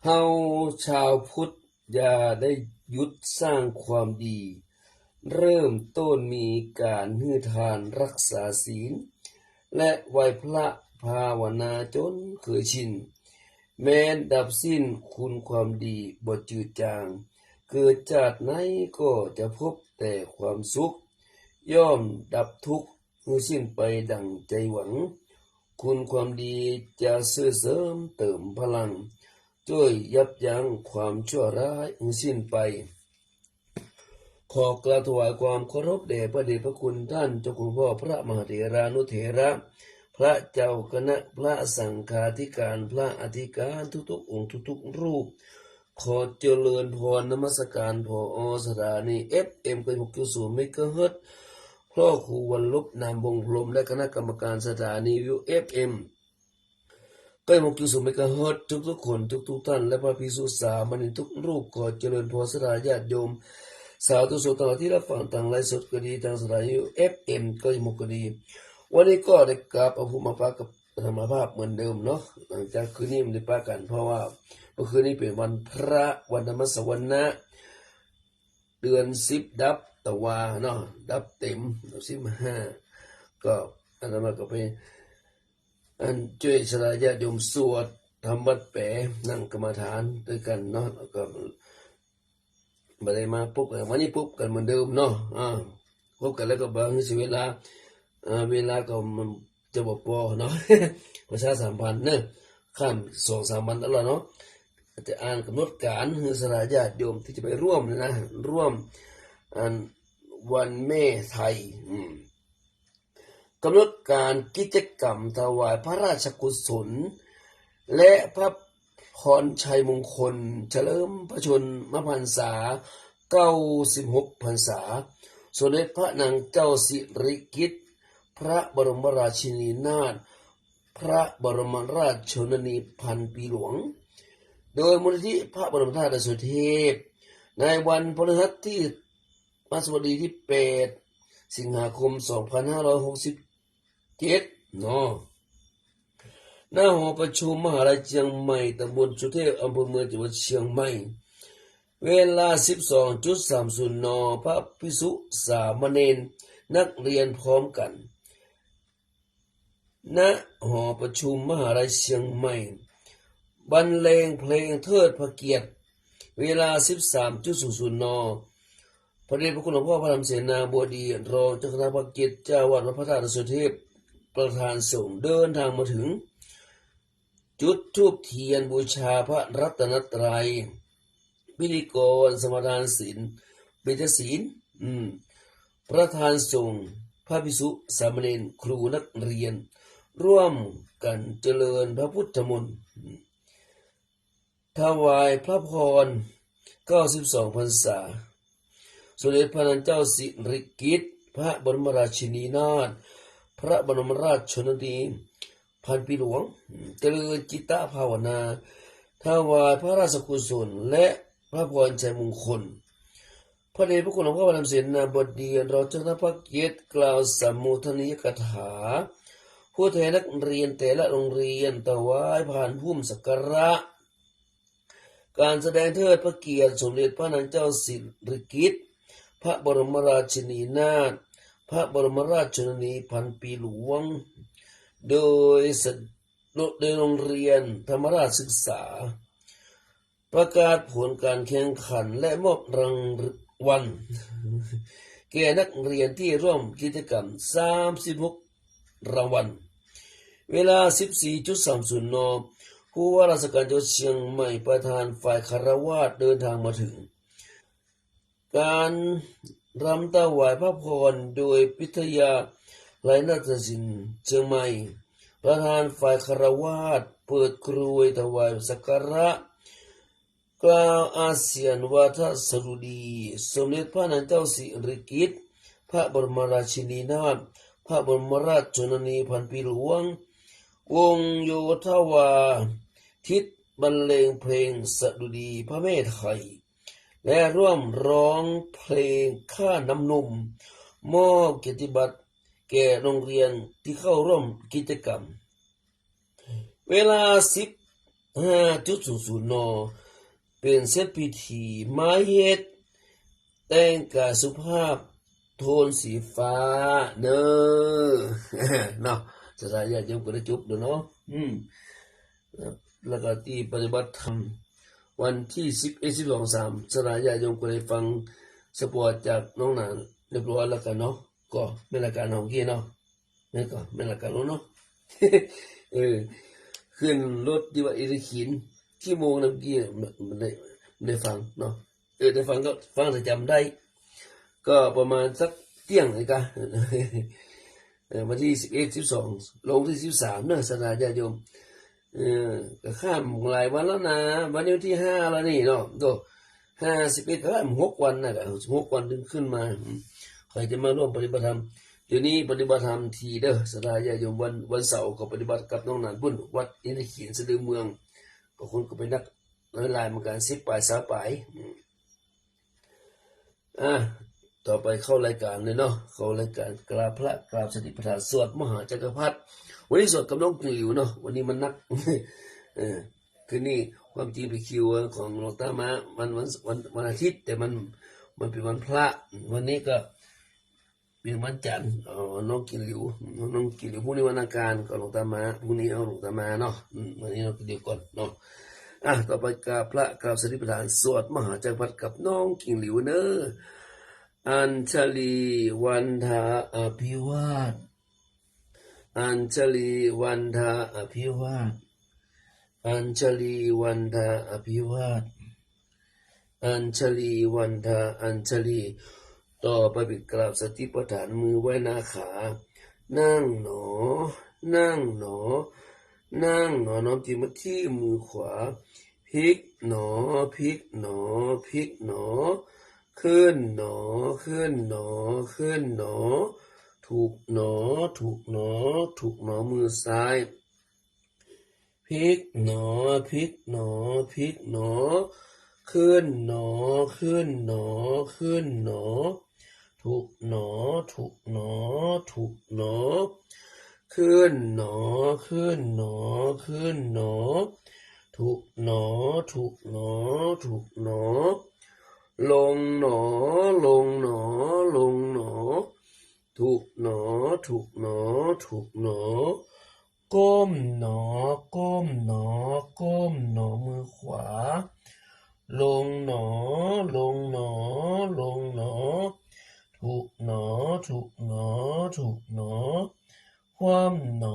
เฮาชาวพุทธอย่าได้หยุดสร้างความดี เริ่มต้นมีการให้ทานรักษาศีลและไหว้พระภาวนาจนเคยชินแม้นดับสิ้นคุณความดีบ่จืดจางเกิดจากไหนก็จะพบแต่ความสุขย่อมดับทุกข์เมื่อสิ้นไปดังใจหวังคุณความดีจะเสริมเติมพลังช่วยยับยั้งความชั่วร้ายให้สิ้นไปขอกราบถวายความเคารพแด่พระเดชพระคุณท่านเจ้าคุณพ่อพระมหาเถรานุเถระพระเจ้าคณะพระสังฆาธิการพระอธิการทุกๆองค์ทุกๆรูปขอเจริญพรนมัสการผอ.สถานี FM 6.0 เมกะเฮิรตซ์พ่อครูวันลบนามวงพรหมและคณะกรรมการสถานีวิว FM 6.0 เมกะเฮิรตซ์ทุกๆคนทุกท่านและพระภิกษุสามเณรทุกรูปขอเจริญพรศรัทธาญาติโยมสาธุชนที่รับฟังทางไลฟ์สดก็ดีทางสถานี FM ก็ดีวันนี้ก็ได้กลับเอาผู้มาพากับธรรมภาพเหมือนเดิมเนาะหลังจากคืนนี้มันได้ปากันเพราะว่าเมื่อคืนนี้เป็นวันพระวันธรรมสวรรณะเดือน10ดับตะวาเนาะดับเต็ม15ก็อาตมาก็ไปอันช่วยสลายญาติโยมสวดทำวัดแปนั่งกรรมฐานด้วยกันเนาะแล้วก็บ่ได้มาปุ๊บวันนี้ปุ๊บกันเหมือนเดิมเนาะพบกันแล้วก็บางเวลาเวลาก็มันจะบ่พอเนาะ ประชาสัมพันธ์เนาะข้าม 2-3 วันตลอดเนาะจะอ่านกำหนดการให้สลายญาติโยมที่จะไปร่วมนะร่วมวันแม่ไทยกำหนดการกิจกรรมถวายพระราชกุศลและพระพรชัยมงคลเฉลิมพระชนมพรรษา96พรรษาสมเด็จพระนางเจ้าสิริกิติ์พระบรมราชินีนาถพระบรมราชชนนีพันปีหลวงโดยมูลนิธิพระบรมธาตุดอยสุเทพในวันพฤหัสที่วันศุกร์ที่8สิงหาคม2567เนาะหน้าหอประชุมมหาวิทยาลัยเชียงใหม่ตำบลสุเทพอำเภอเมืองจังหวัดเชียงใหม่เวลา 12.30 น.พระภิกษุสามเณรนักเรียนพร้อมกันณหอประชุมมหาวิทยาลัยเชียงใหม่บรรเลงเพลงเทิดพระเกียรติเวลา 13.00 น.พระเดชพระคุณหลวงพ่อพระธรรมเสนาบดีรองเจ้าคณะภาคกิจเจ้าวัดพระธาตุดอยสุเทพประธานสงฆ์เดินทางมาถึงจุดธูปเทียนบูชาพระรัตนตรัยพิธีกรสมทานศีลเบญจศีลประธานสงฆ์พระภิกษุสามเณรครูนักเรียนร่วมกันเจริญพระพุทธมนต์ถวายพระพร92พรรษาสมเด็จพระนางเจ้าสิริกิติ์ พระบรมราชินีนาถพระบรมราชชนนีพันปีหลวงเจริญจิตตภาวนาถวายพระราชกุศลและพระพรชัยมงคลพระเดชพระคุณหลวงพ่อพระธรรมเสนาบดีเราเจ้าหน้าพระเกียรติกล่าวสัมโมทนียกถาผู้แทนนักเรียนแต่ละโรงเรียนถวายผ่านพุ่มสักการะการแสดงเทิดพระเกียรติสมเด็จพระนางเจ้าสิริกิติ์พระบรมราชินีนาถพระบรมราชชนนีพันปีหลวงโดยโรงเรียนธรรมราชศึกษาประกาศผลการแข่งขันและมอบรางวัลแก่นักเรียนที่ร่วมกิจกรรม36รางวัลเวลา 14.30 น.ผู้ว่าราชการจังหวัดเชียงใหม่ประธานฝ่ายคฤหัสถ์เดินทางมาถึงการรำถวายพระพรโดยพิทยาลัยนาฏศิลป์เชียงใหม่ประธานฝ่ายคฤหัสถ์เปิดกรวยถวายสักการะกล่าวอาเซียนวาทสดุดีสมเด็จพระนางเจ้าสิริกิติ์พระบรมราชินีนาถพระบรมราชชนนีพันปีหลวงวงโยธวาทิตบรรเลงเพลงสดุดีพระแม่ไทยและร่วมร้องเพลงข้าน้ำนมมอบเกียรติบัตรแก่โรงเรียนที่เข้าร่วมกิจกรรมเวลา 15.00 น.เป็นเซตพิธีหมายเหตุแต่งกายสุภาพโทนสีฟ้าเนเนาะจะได้ญาติโยมก็ได้จุบเด้อเนาะแล้วก็ที่ปฏิบัติธรรมวันที่11 12 3สลายญาติโยมก็ได้ฟังสปอร์ตจากน้องหนานเรียบร้อยแล้วกันเนาะก็ไม่ละการของกี้เนาะไม่ละการเนาะ ขึ้นรถที่ว่าอิริขินที่โมงน้ำกี้มันได้ฟังเนาะได้ฟังก็ฟังแต่จำได้ก็ประมาณสักเที่ยงเลยกันวันที่11 12ลงที่13เนอะสลายญาติโยมก็ข้ามหลายวันแล้วนะวันนี้วันที่5แล้วนี่เนาะก็51ก็6วันนะก็6วันถึงขึ้นมาใครจะมาร่วมปฏิบัติธรรมเดี๋ยวนี้ปฏิบัติธรรมทีเด้อสลายญาติโยมวันเสาร์ก็ปฏิบัติกับน้องนานบุญวัดอินทร์เขียนสะดือเมืองก็คนก็เป็นนักหลายเหมือนกัน10 ปลาย20 ปลายต่อไปเข้ารายการเลยเนาะเข้ารายการกราบพระกราบสติปัฏฐานสวดมหาจักรพรรดิวันนี้สวดกับน้องกิ๋วเนาะวันนี้มันนักคือนี่ความจริงเป็นคิวของหลวงตามาวันอาทิตย์แต่มันเป็นวันพระวันนี้ก็เป็นวันจันทร์น้องกิ๋วพรุ่งนี้วันอังคารก็หลวงตามาพรุ่งนี้เอาหลวงตามาเนาะวันนี้เราเดี๋ยวก่อนเนาะต่อไปกราบพระกราบสติปัฏฐานสวดมหาจักรพรรดิกับน้องกิ๋วเนอะอัญชลีวันทาอภิวาทอัญชลีวันทาอภิวาทอัญชลีวันทาอภิวาทอัญชลีวันทาอัญชลีต่อไปปิดกราบสติปัฏฐานมือไว้หน้าขานั่งหนอน้อมจิตมาที่มือขวาพลิกหนอขึ้นหนอถูกหนอมือซ้ายพลิกหนอขึ้นหนอถูกหนอขึ้นหนอถูกหนอขึ้นหนอถูกหนอถูกหนอลงหนอถูกหนอก้มหนอมือขวาลงหนอถูกหนอคว่ำหน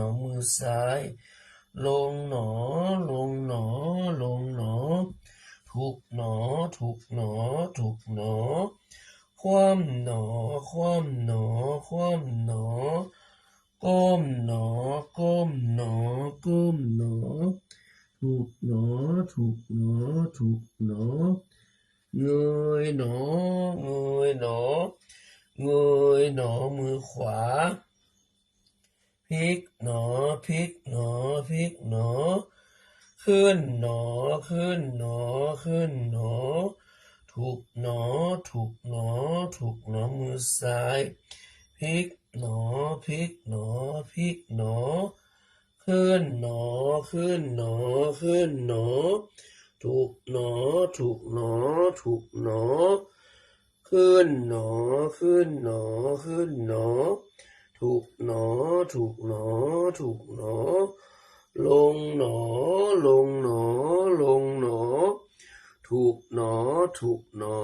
อมือซ้ายลงหนอถูกหนอคว่ำหนอก้มหนอถูกหนอคว่ำหนอก้มหนอถูกหนอ เงยหนอเงยหนอเงยหนอมือขวาพลิกหนอพลิกหนอพลิกหนอขึ้นหนอขึ้นหนอขึ้นหนอถูกหนอถูกหนอถูกหนอมือซ้ายพลิกหนอพลิกหนอพลิกหนอขึ้นหนอขึ้นหนอขึ้นหนอถูกหนอถูกหนอถูกหนอขึ้นหนอขึ้นหนอขึ้นหนอถูกหนอถูกหนอถูกหนอลงหนอลงหนอลงหนอถูกหนอถูกหนอ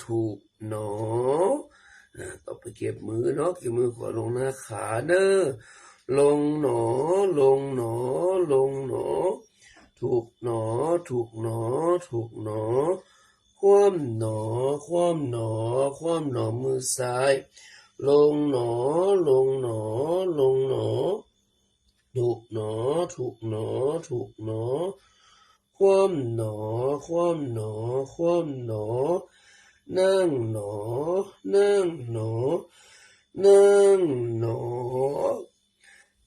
ถูกหนอต่อไปเก็บมือเนาะเก็บมือขวาลงหน้าขาเด้อลงหนอลงหนอลงหนอถูกหนอถูกหนอถูกหนอคว่ำหนอคว่ำหนอคว่ำหนอมือซ้ายลงหนอลงหนอลงหนอถูกหนอถูกหนอถูกหนอคว่ำหนอคว่ำหนอคว่ำหนอนั่งหนอนั่งหนอนั่งหนอ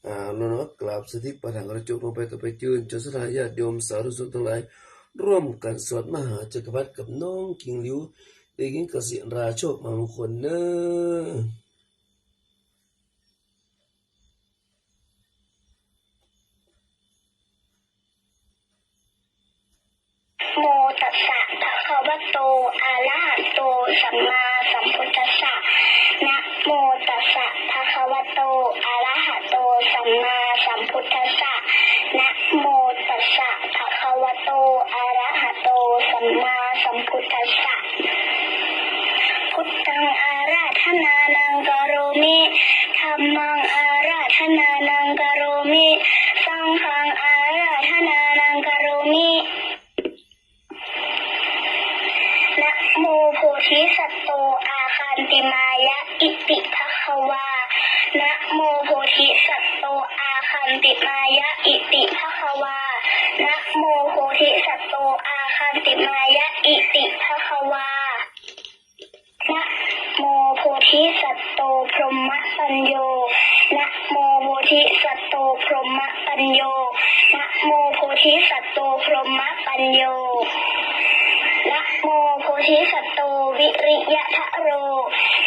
แล้วเนาะกราบสถิปฐานกระจกลงไปต่อไปยืนจนสถานญาติโยมสาธุชนทั้งหลายร่วมกันสวดมหาจักรพรรดิกับน้องกิ่งหลิวเด็กหญิงเกษียณราโชคมงคลเนอโมตัสสะภะคะวะโตอะระหะโตสัมมาสัมพุทธัสสะนะโมตัสสะภะคะวะโตอะระหะโตสัมมาสัมพุทธัสสะนะโมตัสสะภะคะวะโตอะระหะโตสัมมาสัมพุทธัสสะพุทธังอาราธนานังกโรมิธัมมังอาราธนานังกโรมิสังฆังอาราธนานังกโรมินะโมโพธิสัตโตอาคันติมายะอิติภควานะโมโพธิสัตโตอาคันติมายะอิติภควานะโมโพธิสัตโตอาคันติมายะอิติภควานะโมโพธิสัตโตพรหมปัญโยนะโมโพธิสัตโตพรหมปัญโยนะโมโพธิสัตโตพรหมปัญโยนะโมโพธิสัตโตวิริยะทะโร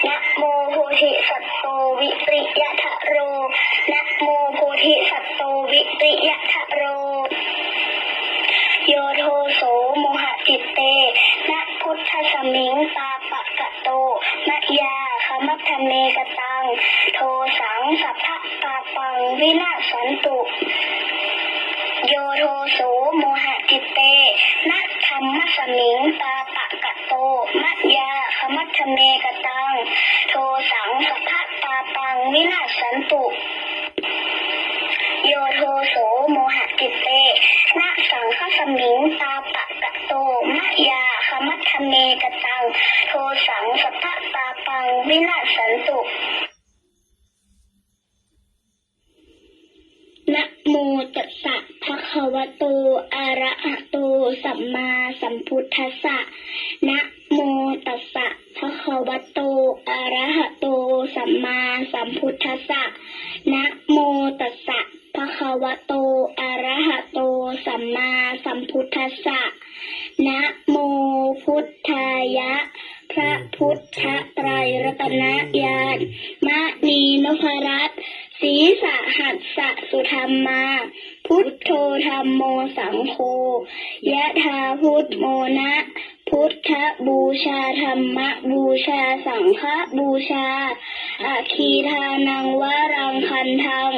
นะโมโพธิสัตโตวิริยะทะโรนะโมโพธิสัตโตวิริยะทะโรโยโทโสโมหะจิตเตนะพุทธสมิงตาปะกะโตมะยาคมัทเมกตังโทสังสัพพะปาปังวินาสันตุโยโทโสโมหะจิตเตนะธรรมสมิงตาปะกะโตมะยาคมัทเมกตังโทสังสัพพะปาปังวินาสันตุโยโทโสโมหะจิตเตนะสังฆสมิงตาปะกะโตมะยาคมัทเมกตังโทสังสัพพะปาปังวินาสันตุนะโมตัสสะภะคะวะโตอะระหะโตสัมมาสัมพุทธัสสะนะโมตัสสะภะคะวะโตอะระหะโตสัมมาสัมพุทธัสสะนะโมตัสสะภะคะวะโตอะระหะโตสัมมาสัมพุทธัสสะนะโมพุทธายะพระพุทธไตรรัตนญาณมณีนพรัตน์ศีสหัสสะสุธรรมาพุทโธธัมโมสังโฆยะถาพุทโมนะพุทธบูชาธรรมบูชาสังฆบูชาอะคีทานังวรังคันทัง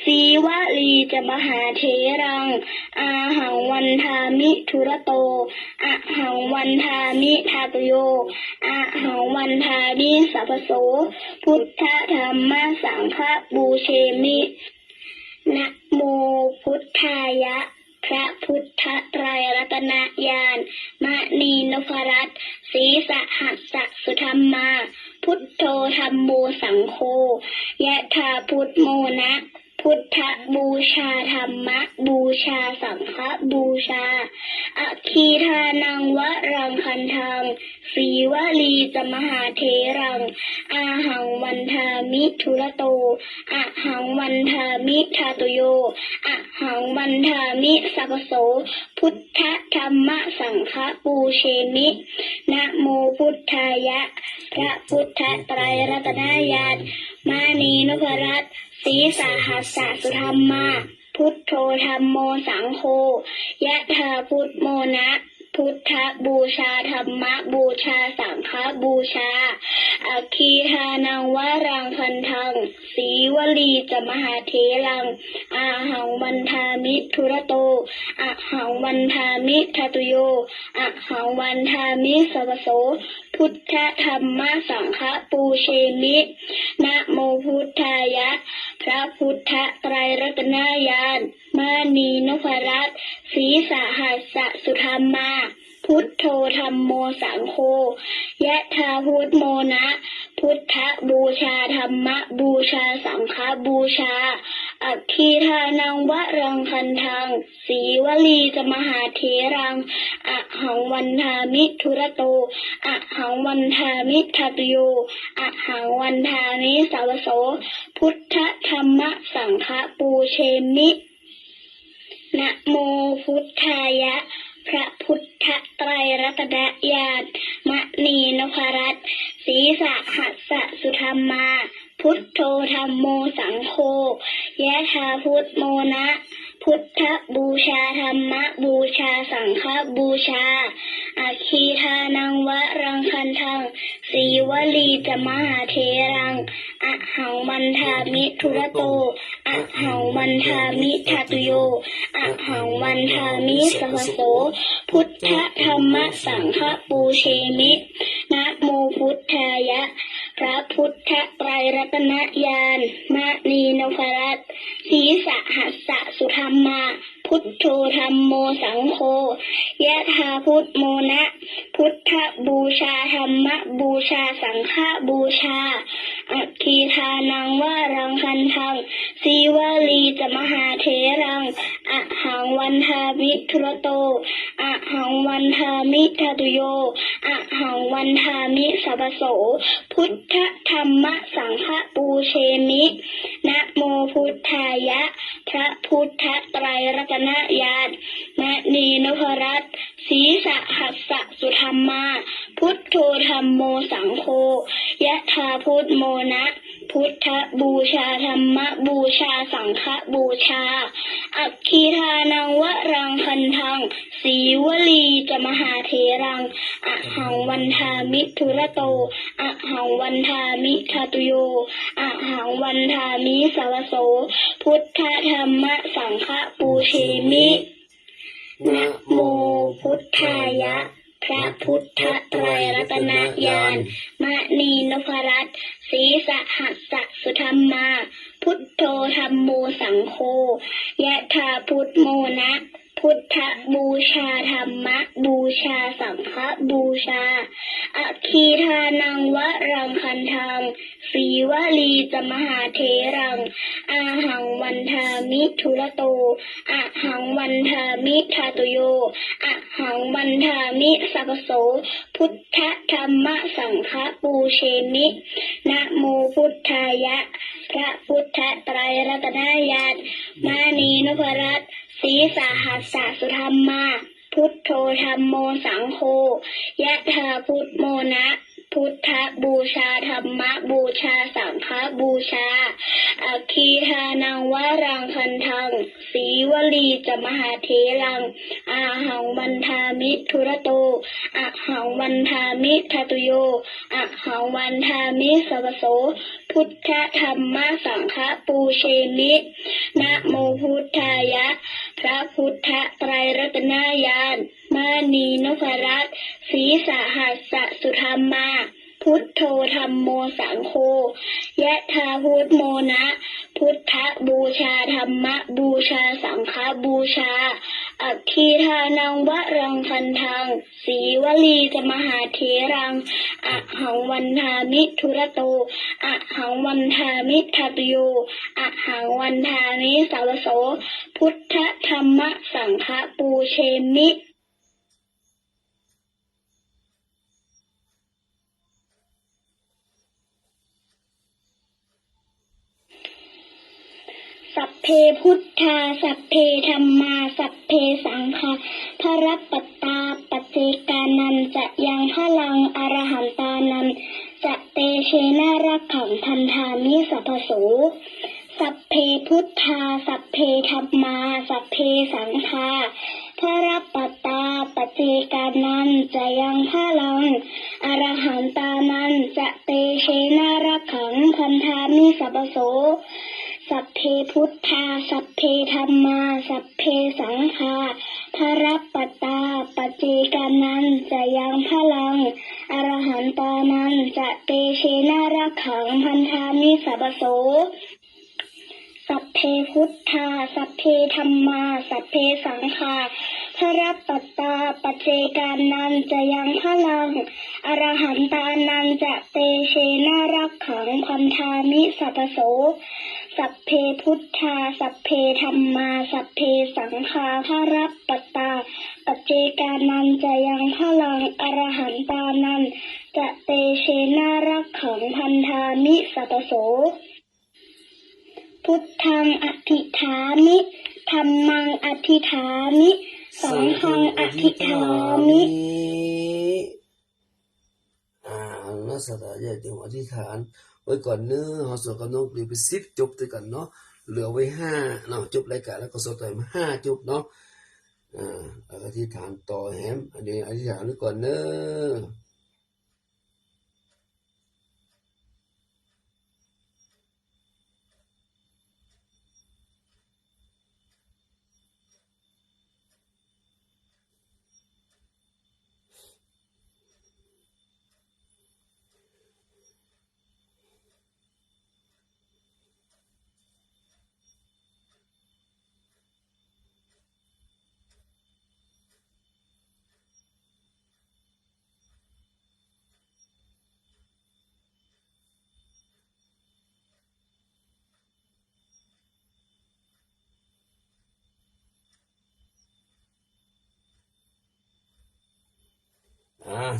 สีวลีจะมหาเถรังอาหังวันทามิทุระโตอะหังวันทามิทาตโยอะหังวันทามิสัพพโสพุทธธรรมสังฆบูเชมินะโมพุทธายะพระพุทธไตรรัตนญาณมณีนพรัตน์ศีสหัสสะสุธรรมาพุทโธธัมโมสังโฆยะถาพุทโมนะพุทธบูชาธรรมบูชาสังฆบูชาอะ คีทานังวรังคันทังสีวลีจมหาเทรังอาหังวันทามิทุระโตอะหังวันทามิทาตุโยอะหังวันทามิสัพพโสพุทธธรรมสังฆปูเชมินะโมพุทธายะพระพุทธไตรรัตนญาณมานีนพรัตน์ศรีสหัสสะสุธรรมาพุทโธธัมโมสังโฆยะถาพุทโมนะพุทธบูชาธรรมบูชาสังฆบูชาอคีทานังวรังคันทังสีวลีจมหาเทรังอาหังวันทามิทุระโตอะหังวันทามิทาตุโยอะหังวันทามิสัพพโสพุทธธรรมสังฆปูเชมินะโมพุทธายะพระพุทธไตรรัตนญาณมานีนพรัตน์ศรีสหัสสะสุธรรมาพุทโธธัมโมสังโฆยะถาพุทโมนะพุทธบูชาธรรมบูชาสังฆบูชาอคีทานังวรังคันทังสีวลีจมหาเทรังอะหังวันทามิทุระโตอะหังวันทามิทาตุโยอะหังวันทามิสัพพโสพุทธธรรมสังฆปูเชมินะโมพุทธายะพระพุทธไตรรัตนญาณมณีนพรัตน์ศรีสหัสสะสุธรรมาพุทโธธัมโมสังโฆยะถาพุทโมนะพุทธบูชาธรรมบูชาสังฆบูชาอาคีทานังวรังคันทังสีวลีจมหาเทรังอะหังวันทามิทุระโตอะหังวันทามิทาตุโยอะหังวันทามิสัพพโสพุทธธรรมสังฆปูเชมินะโมพุทธายะพระพุทธไตรรัตนญาณมณีนพรัตน์ศรีสหัสสะสุธรรมาพุทโธธัมโมสังโฆยะถาพุทโมนะพุทธบูชาธรรมบูชาสังฆบูชาอคีทานังวรังคันทังสีวลีจมหาเทรังอะหังวันทามิทุระโตอะหังวันทามิทาตุโยอะหังวันทามิสัพพโสพุทธธรรมสังฆปูเชมินะโมพุทธายะพระพุทธไตรรัตนญาณมณีนพรัตน์ศรีสหัสสะสุธรรมาพุทโธธัมโมสังโฆยะถาพุทโมนะพุทธบูชาธรรมบูชาสังฆบูชาอคีทานังวรังคันทังสีวลีจมหาเทรังอะหังวันทามิทุระโตอะหังวันทามิทาตุโยอะหังวันทามิสัพพโสพุทธธรรมสังฆปูเชมินะโมพุทธายะพระพุทธไตรรัตนญาณมณีนพรัตน์ศรีสหัสสะสุธรรมาพุทโธธัมโมสังโฆยะถาพุทโมนะพุทธบูชาธรรมบูชาสังฆบูชาอคีทานังวรังคันทังสีวลีจมหาเทรังอาหังวันทามิทุระโตอะหังวันทามิทาตุโยอะหังวันทามิสัพพโสพุทธธรรมสังฆปูเชมินะโมพุทธายะพระพุทธไตรรัตนญาณมานีนพรัตน์ศรีสหัสสะสุธรรมาพุทโธธัมโมสังโฆยะถาพุทโมนะพุทธบูชาธรรมบูชาสังฆบูชาอคีทานังวรังคันทังสีวลีจมหาเทรังอาหังวันทามิทุระโตอะหังวันทามิทาตุโยอะหังวันทามิสัพพโสพุทธธรรมสังฆปูเชมินะโมพุทธายะพระพุทธไตรรัตนญาณมานีนพรัตน์ศรีสหัสสะสุธรรมาพุทโธธัมโมสังโฆยะถาพุทโมนะพุทธบูชาธรรมบูชาสังฆบูชาอคีทานังวรังคันทังสีวลีจมหาเทรังอะหังวันทามิทุระโตอะหังวันทามิทาตุโยอะหังวันทามิสัพพโสพุทธธรรมสังฆปูเชมิ สัพเพพุทธาสัพเพธัมมาสัพเพสังฆาพระรัตปตาปัจเจกานันจะยังพลังอรหันตานันจะเตเชนะรักขังพันธามิสัพพโสสัพเพพุทธาสัพเพธัมมาสัพเพสังฆาพระรัตปตาปัจเจกานันจะยังพลังอรหันตานันจะเตเชนะรักขังพันธามิสัพพโสสัพเพพุทธาสัพเพธัมมาสัพเพสังฆาพระรัตปตาปัจเจกานันจะยังพลังอรหันตานันจะเตเชนะรักขังพันธามิสัพพโสสัพเพพุทธาสัพเพธัมมาสัพเพสังฆาพระรัตปตาปัจเจกานันจะยังพลังอรหันตานันจะเตเชนะรักขังพันธามิสัพพโสสัพเพพุทธาสัพเพธัมมาสัพเพสังฆาพระรัตปตาปัจเจกานันจะยังพลังอรหันตานันจะเตเชนะรักขังพันธามิสัพพโสพุทธังอธิฐามิธัมมังอธิฐามิสังฆังอธิฐามินักศึกษาญาติโยมอธิษฐานไว้ก่อนเนื้อเราสวดกับน้องปลิวไป10 จบด้วยกันเนาะเหลือไว้5เนาะจบรายการแล้วก็สวดต่อมา5 จบเนาะแล้วก็อธิษฐานต่อแฮมอันนี้อธิษฐานไว้ก่อนเนื้อ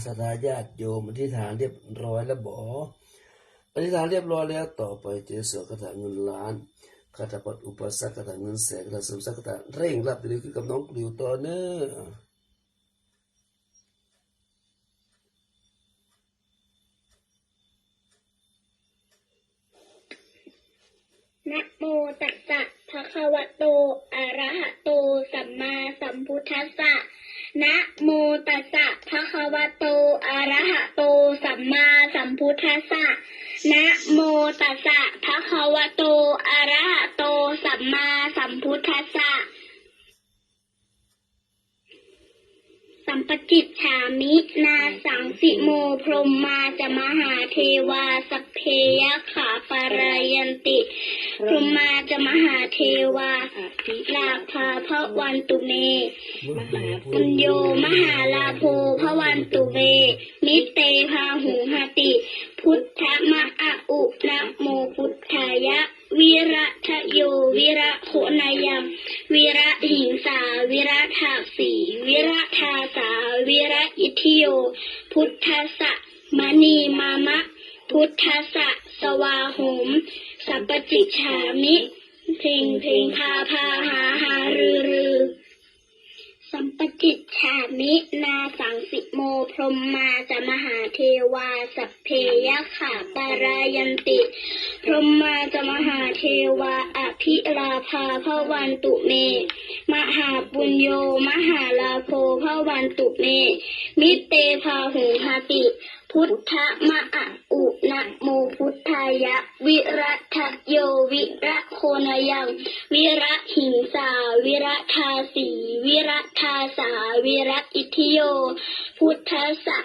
ศรัทธาญาติโยมอธิษฐานเรียบร้อยแล้วบ่อธิษฐานเรียบร้อยแล้วต่อไปเจสวดคาถาเงินล้านคาถาปัดอุปสรรคคาถาเงินแสนคาถาเสริมสร้างคาถาเร่งรับดีขึ้นกับน้องปลิวต่อเนื่องนะโมตัสสะภะคะวะโตอะระหะโตสัมมาสัมพุทธัสสะนะโมตัสสะภะคะวะโตอะระหะโตสัมมาสัมพุทธัสสะนะโมตัสสะภะคะวะโตอะระหะโตสัมมาสัมพุทธัสสะสัมปจิตฉามินาสังสิโมพรหมมาจะมหาเทวาสัพเพยะขาปารายันติพรหมมาจะมหาเทวาลาภาภวันตุเมปุญโยมหาลาโภภวันตุเวมิเตภาหุหติพุทธมะอะอุนะโมพุทธายะวิระทะโยวิระโคนายังวิระหิงสาวิระทาสีวิระทาสาวิระอิทิโยพุทธัสสะมณีมามะพุทธัสสะสวาหุมสัพปจิฉามิเพลงเพลงพาพาหาหารือสัมปจิตฉามินาสังสิโมพรหมมาจะมหาเทวาสัพเพยะขาปารายันติพรหมมาจะมหาเทวาอภิลาภาภวันตุเมมหาปุญโยมหาลาโภภวันตุเมมิเตภาหุหติพุทธมะอะอุนะโมพุทธายะวิรัตโยวิระโคนายังวิระหิงสาวิระทาสีวิระทาสาวิระอิทิโยพุทธัสสะ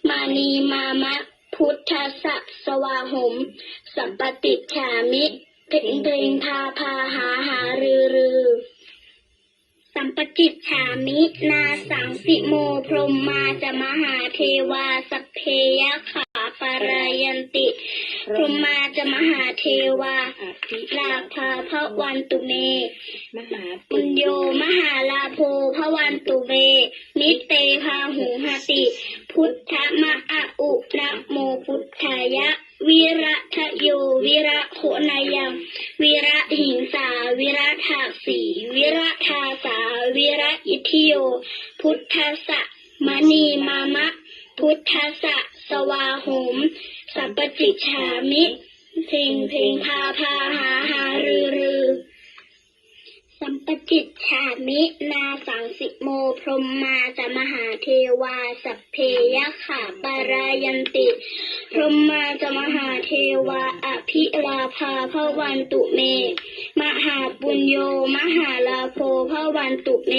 มานีมามะพุทธัสสะสวาหุมสัมปติฉามิเพ่งเพ่งพาพาหาหารือสัมปจิตฉามินาสังสิโมพรหมมาจะมหาเทวาสัพเพยะขาปารายันติพรหมมาจะมหาเทวาลาภาภวันตุเมปุญโยมหาลาโภภวันตุเวนิเตภาหุหติพุทธมะอะอุนะโมพุทธายะ วิระทะโยวิระโคนายังวิระหิงสาวิระทาสีวิระทาสาวิระอิทิโยพุทธัสสะมณีมามะพุทธัสสะสวาโหมสัพปจิชามิเพลงพาหารือสัมปจิตฉามินาสังสิโมพรหมมาจะมหาเทวาสัพเพยะขาปารายันติพรหมมาจะมหาเทวาอภิลาภาภวันตุเมมหาปุญโยมหาลาโภภวันตุเม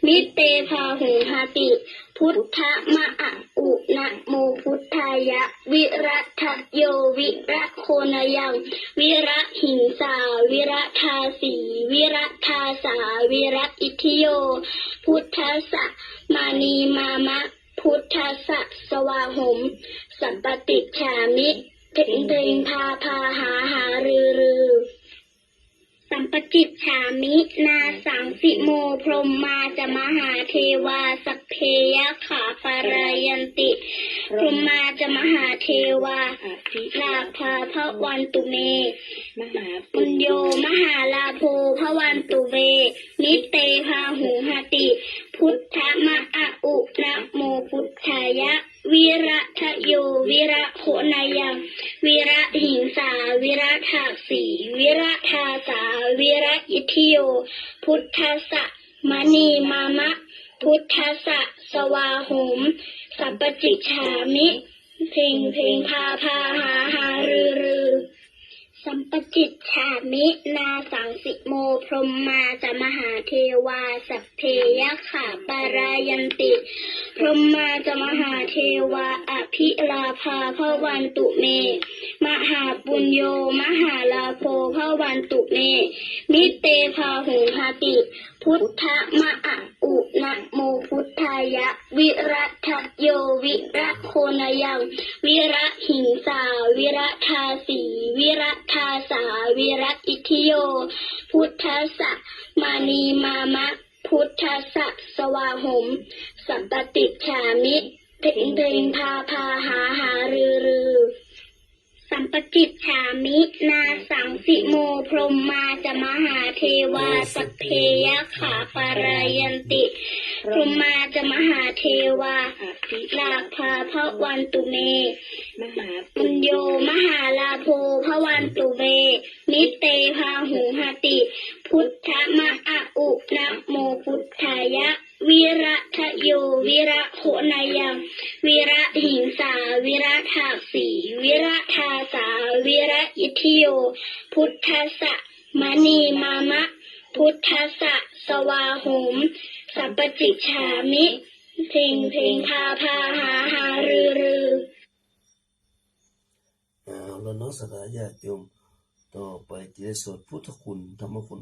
มิเตภาหุหาติพุทธมะอะอุนะโมพุทธายะวิรัตโยวิระโคนายังวิระหิงสาวิระทาสีวิระทาสาวิระอิทิโยพุทธัสสะมานีมามะพุทธัสสะสวาหมสัมปติฉามิเพลงพาหารือสัมปจิตฉามินาสังสิโมพรหมมาจะมหาเทวาสัพเพยะขาปารายันติพรหมมาจะมหาเทวาอภิลาภาภวันตุเมมหาปุญโยมหาลาโภภวันตุเวนิเตภาหุหติพุทธมะอะอุนะโมพุทธายะวิระทะโยวิระโคนายังวิระหิงสาวิระทาสีวิระทาสาวิระอิทิโยพุทธัสสะมณีมามะพุทธัสสะสวาโหมสัพปจิฉามิเพลงพาหารือสัมปจิตฉามินาสังสิโมพรหมมาจะมหาเทวาสัพเพยะขาปารายันติพรหมมาจะมหาเทวาอภิลาภาภวันตุเมมหาปุญโยมหาลาโภภวันตุเมมิเตภาหุหาติพุทธมะอะอุนะโมพุทธายะวิรัตโยวิระโคนายังวิระหิงสาวิระทาสีวิระทาสาวิระอิทิโยพุทธัสสะมานีมามะพุทธัสสะสวาหมสัมปติฉามิเพลงพาหารือสัมปจิตฉามินาสังสิโมพรหมมาจะมหาเทวาสัพเพยะขาปารายันติพรหมมาจะมหาเทวาอภิลาภาภวันตุเมมหาปุญโยมหาลาโภภวันตุเวนิเตภาหุหติพุทธมะอะอุนะโมพุทธายะวิระทะโยวิระโคนายังวิระหิงสาวิระทาสีวิระทาสาวิระอิทิโยพุทธัสสะมณีมามะพุทธัสสะสวาโหมสัพปจิฉามิเพลงพาหารือเอาแล้วน้องสถาญาติโยมต่อไปจะได้สวดพุทธคุณธรรมคุณ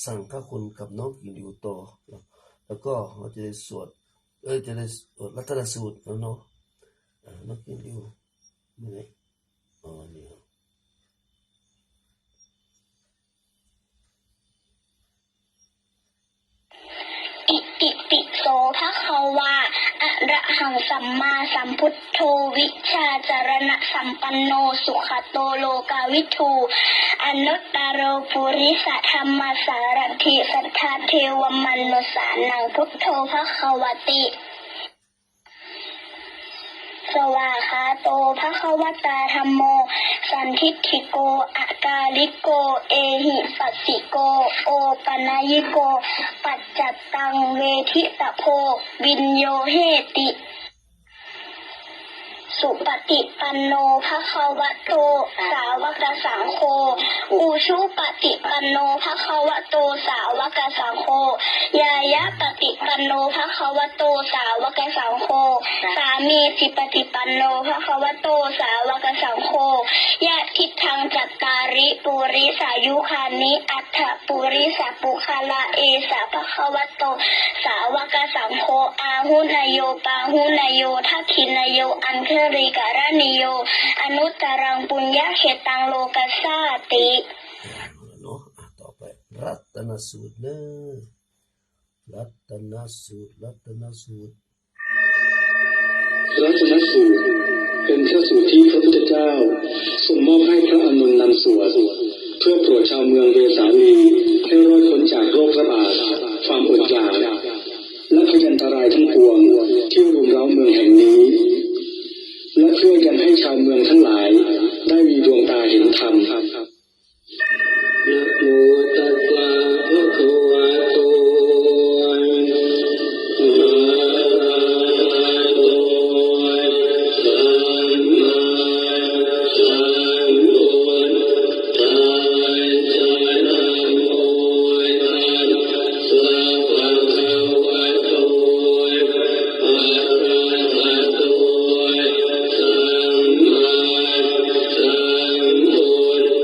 สังฆคุณกับน้องกินอยู่ต่อแล้วก็เราจะได้สวดจะได้สวดรัตนสูตรแล้วเนาะน้องกินอยู่นี่นี่อิติปิโสภควาอะระหังสัมมาสัมพุทโธวิชาจารณะสัมปันโนสุขโตโลกาวิทูอนุตตโรปุริสธรรมสารถิสัทธาเทวมนุสานังพุทโธภควติสวาคาโตภควตาธัมโมสันทิฏฐิโกอากาลิโกเอหิปัสสิโกโอปนัยิโกปัจจัตตังเวทิตโพวินโยเหติสุปฏิปันโนภควโตสาวกสังโฆอุชุปฏิปันโนภควโตสาวกสังโฆยายะปฏิปันโนภควโตสาวกสังโฆสามีจิปฏิปันโนภควโตสาวกสังโฆญาติทังจัตตาริปุริสายุคานิอัฏฐปุริสปุคลาเอสะภควโตสาวกสังโฆอาหุนโยปาหุนโยทักขินโยอันเคริการณิโยอนุตตรังปุญญาเขตังโลกัสสาติเนาะต่อไปรัตนสูตรเนรัตนสูตร รัตนสูตรเป็นพระสูตรที่พระพุทธเจ้าทรงมอบให้พระอานนท์นำสวดเพื่อโปรดชาวเมืองเวสาลีให้รอดพ้นจากโรคระบาดความอดอยากและพยันตรายทั้งปวงที่รุมเร้าเมืองแห่งนี้และเพื่อยังให้ชาวเมืองทั้งหลายได้มีดวงตาเห็นธรรมนะโมตัสสะภะคะวะโตอะระหะโตสัมมาสัมพุทธัสสะนะโมตัสสะภะคะวะโตอะระหะโตสัมมาสัมพุท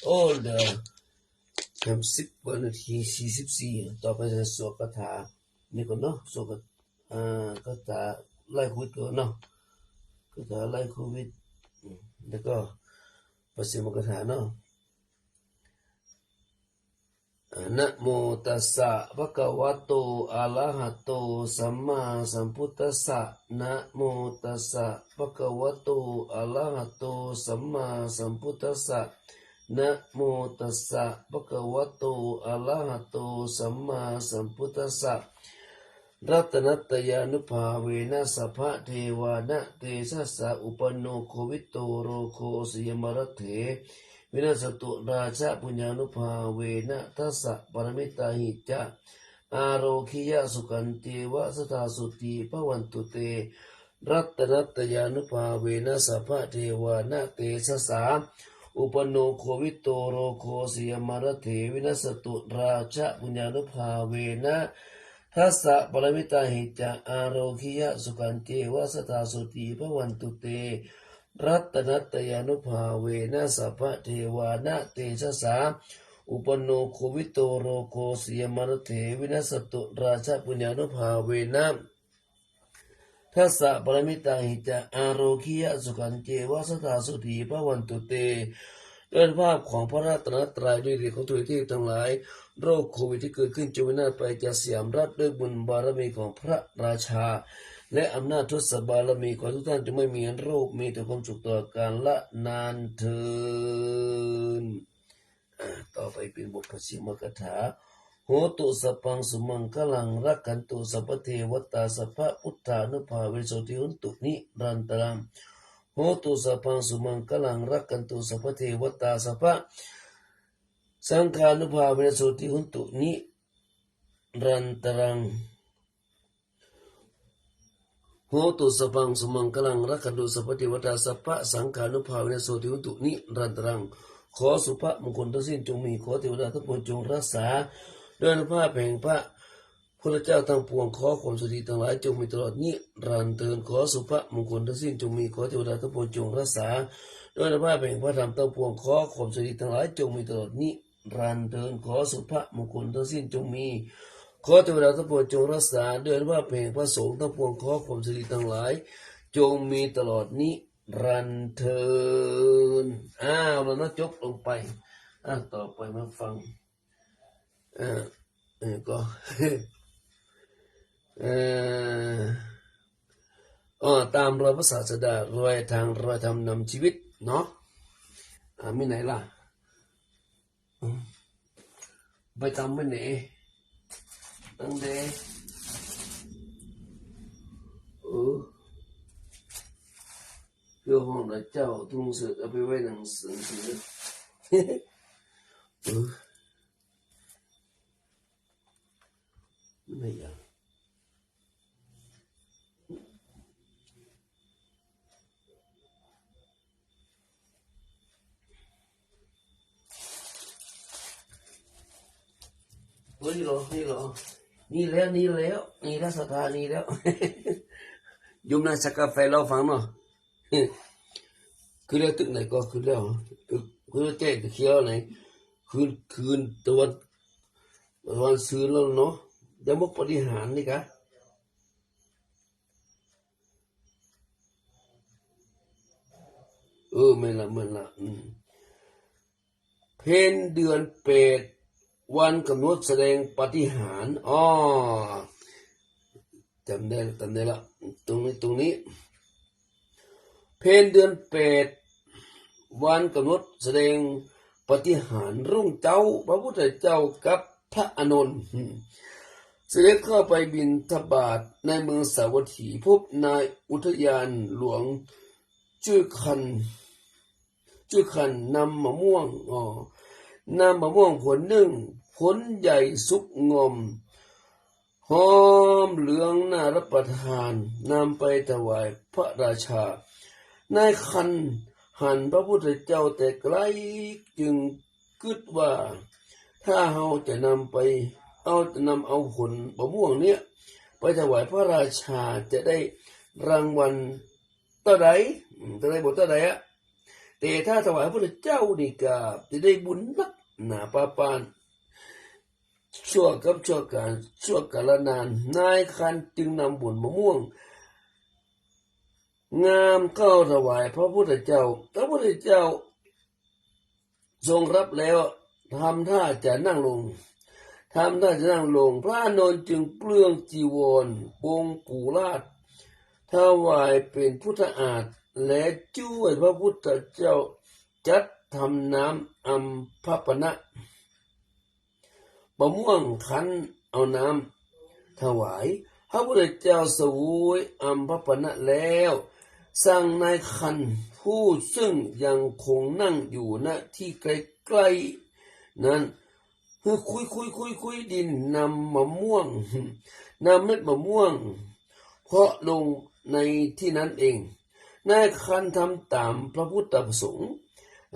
โอ้เดี๋ยว30 นาที 44ต่อไปจะสวดคาถานี่ก่อนเนาะสวดคาถาไล่โควิดก่อนเนาะคาถาไล่โควิดแล้วก็ปฏิมาคาถาเนาะนะโมตัสสะภะคะวะโตอะระหะโตสัมมาสัมพุทธัสสะนะโมตัสสะภะคะวะโตอะระหะโตสัมมาสัมพุทธัสสะนะโมตัสสะภะคะวะโตอะระหะโตสัมมาสัมพุทธัสสะรัตนัตยานุภาเวนะสัพพะเทวานะเตชะสะอุปโนโควิโตโรโคสยมรเถวินาสตุราชะปุญญานุภาเวนะทัสสะปรมิตาหิจาอาโรคิยะสุขันติวะสตาสุติภวันตุเตรัตนัตยานุภาเวนะสัพพะเทวานะเตชะสะอุปโนโควิโตโรโคสยมรเถวินาสตุราชะปุญญานุภาเวนะทัสสะปรมิตาหิจาอาโรคิยะสุขันติวะสตาสุติภวันตุเตรัตนัตยานุภาเวนะสัพพะเทวานะเตชะสาอุปโนโควิโตโรโคสยมรเถวินัสตุราชปุญญานุภาเวนะทัสสะปรมิตาหิจาอาโรคิยะสุขันเจวะสตาสุถีภวันตุเตด้วยภาพของพระรัตนตรัยด้วยฤทธิ์ของตัวเทพทั้งหลายโรคโควิดที่เกิดขึ้นจงวินาศไปจากสยามรัฐด้วยบุญบารมีของพระราชาและอำนาจทศบารมีของทุกท่านจะไม่มีโรคมีแต่ความสุขตลอดกาลละนานเทินต่อไปเป็นบทปฏิมาคาถาโหตุสัพพังสุมังคลังรักขันตุสัพพเทวตาสัพพพุทธานุภาเวโสติหุนตุนิรันตรังโหตุสัพพังสุมังคลังรักขันตุสัพพเทวตาสัพพสังฆานุภาเวโสติหุนตุนิรันตรังโหตุสัพพังสุมังคลังรักขันตุสัพพเทวตาสัพพสังฆานุภาเวนะโสติหุนตุนิรันตรังขอสุภมงคลทั้งสิ้นจงมีขอเทวดาทั้งปวงจงรักษาด้วยอนุภาพแห่งพระพุทธเจ้าทั้งปวงขอความสุขทั้งหลายจงมีตลอดนิรันดร์เทินขอสุภมงคลทั้งสิ้นจงมีขอเทวดาทั้งปวงจงรักษาด้วยอนุภาพแห่งพระธรรมทั้งปวงขอความสุขทั้งหลายจงมีตลอดนิรันดร์เทินขอสุภมงคลทั้งสิ้นจงมีขอเทวดาทั้งปวงจงรักษาด้วยอนุภาพแห่งพระสงฆ์ทั้งปวงขอความสุขทั้งหลายจงมีตลอดนิรันดร์เทินเรานะจบลงไปต่อไปมาฟังก็ตามรอยพระศาสดารอยทางรอยธรรมนำชีวิตเนาะไม่ไหนล่ะไปทำไม่ไหนตั้งเดเพื่อห้องพระเจ้าทุ่งเสือเอาไปไว้หนังสือไม่อยากนี่หรอนี่แล้วสถานีแล้วยุมนาสักกาแฟเราฟังเนาะคือแล้วตึกไหนก็คือแล้วคือแจ้งเขียวไหนคืนตะวันซื้อแล้วเนาะเดี๋ยวมุกปฏิหารนี่กะไม่ละเพนเดือนเปดวันกำหนดแสดงปฏิหารจำได้ละตรงนี้เพนเดือนเปดวันกำหนดแสดงปฏิหารรุ่งเจ้าพระพุทธเจ้ากับพระอานนท์เสด็จเข้าไปบิณฑบาตในเมืองสาวัตถีพบนายอุทยานหลวงชื่อคันนำมะม่วงผลหนึ่งผลใหญ่สุกงอมหอมเหลืองน่ารับประทานนำไปถวายพระราชานายคันหันพระพุทธเจ้าแต่ไกลจึงคิดว่าถ้าเราจะนำเอาผลมะม่วงเนี้ยไปถวายพระราชาจะได้รางวัลเท่าไหร่บทเท่าไหร่ แต่ถ้าถวายพระพุทธเจ้านี่ก็จะได้บุญนักหนาปาปานชั่วกับชั่วการชั่วกาลนานนายคันจึงนำบุญมะม่วงงามเข้าถวายพระพุทธเจ้าพระพุทธเจ้าทรงรับแล้วทำท่าจะนั่งลงพระอานนท์จึงเปลื้องจีวรปงปูราชถวายเป็นพุทธอาฏและช่วยพระพุทธเจ้าจัดทำน้ำอัมพปนะมะม่วงคั้นเอาน้ำถวายพระพุทธเจ้าเสวยอัมพปนะแล้วสั่งนายคันผู้ซึ่งยังคงนั่งอยู่ณที่ใกล้ๆนั้นคุยดินนำมะม่วงนำเม็ดมะม่วงเพาะลงในที่นั้นเองนายคันทำตามพระพุทธประสงค์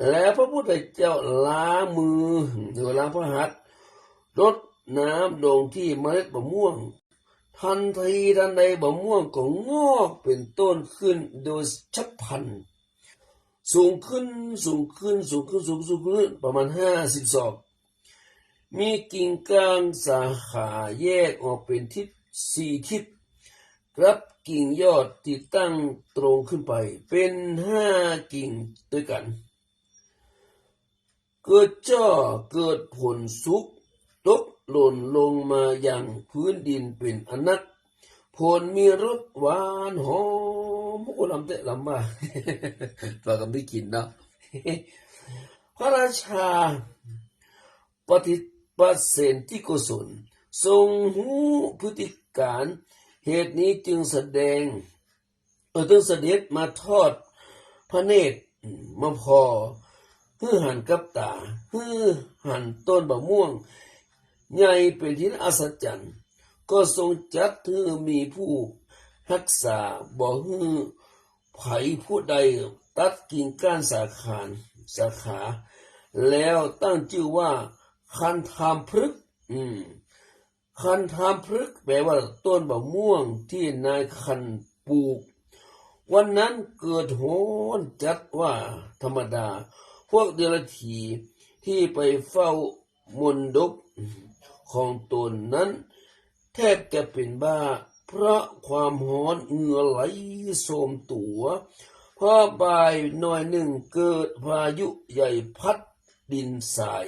และพระพุทธเจ้าล้างมือหรือล้างพระหัตถ์รดน้ำลงที่เมล็ดมะม่วงทันใดมะม่วงก็งอกเป็นต้นขึ้นโดยฉับพลันสูงขึ้นประมาณ50 ศอกมีกิ่งก้านสาขาแยกออกเป็น4 ทิศรับกิ่งยอดที่ตั้งตรงขึ้นไปเป็น5 กิ่งด้วยกันเกิดจ้อเกิดผลสุกตกหล่นลงมาอย่างพื้นดินเป็นอนักผลมีรสหวานหอมโอ้ลำเตะลำมาฝากกันได้กินนะพระราชาปฏิบัติเสนที่กุศลทรงหูพฤติการเหตุนี้จึงแสดงจึงเสด็จมาทอดพระเนตรมาพอหันกับตาหันต้นมะม่วงใหญ่เป็นที่อัศจรรย์ก็ทรงจัดมีผู้รักษาบ่ไผผู้ใดตัดกิ่งก้านสาขาแล้วตั้งชื่อว่าคันธามพฤกษ์คันธามพฤกษ์แปลว่าต้นมะม่วงที่นายคันปลูกวันนั้นเกิดโหนจัดว่าธรรมดาพวกเดรัจฉีที่ไปเฝ้ามนดบของตนนั้นแทบจะเป็นบ้าเพราะความร้อนเหงื่อไหลโสมตัวพอบ่ายหน่อยหนึ่งเกิดพายุใหญ่พัดดินทราย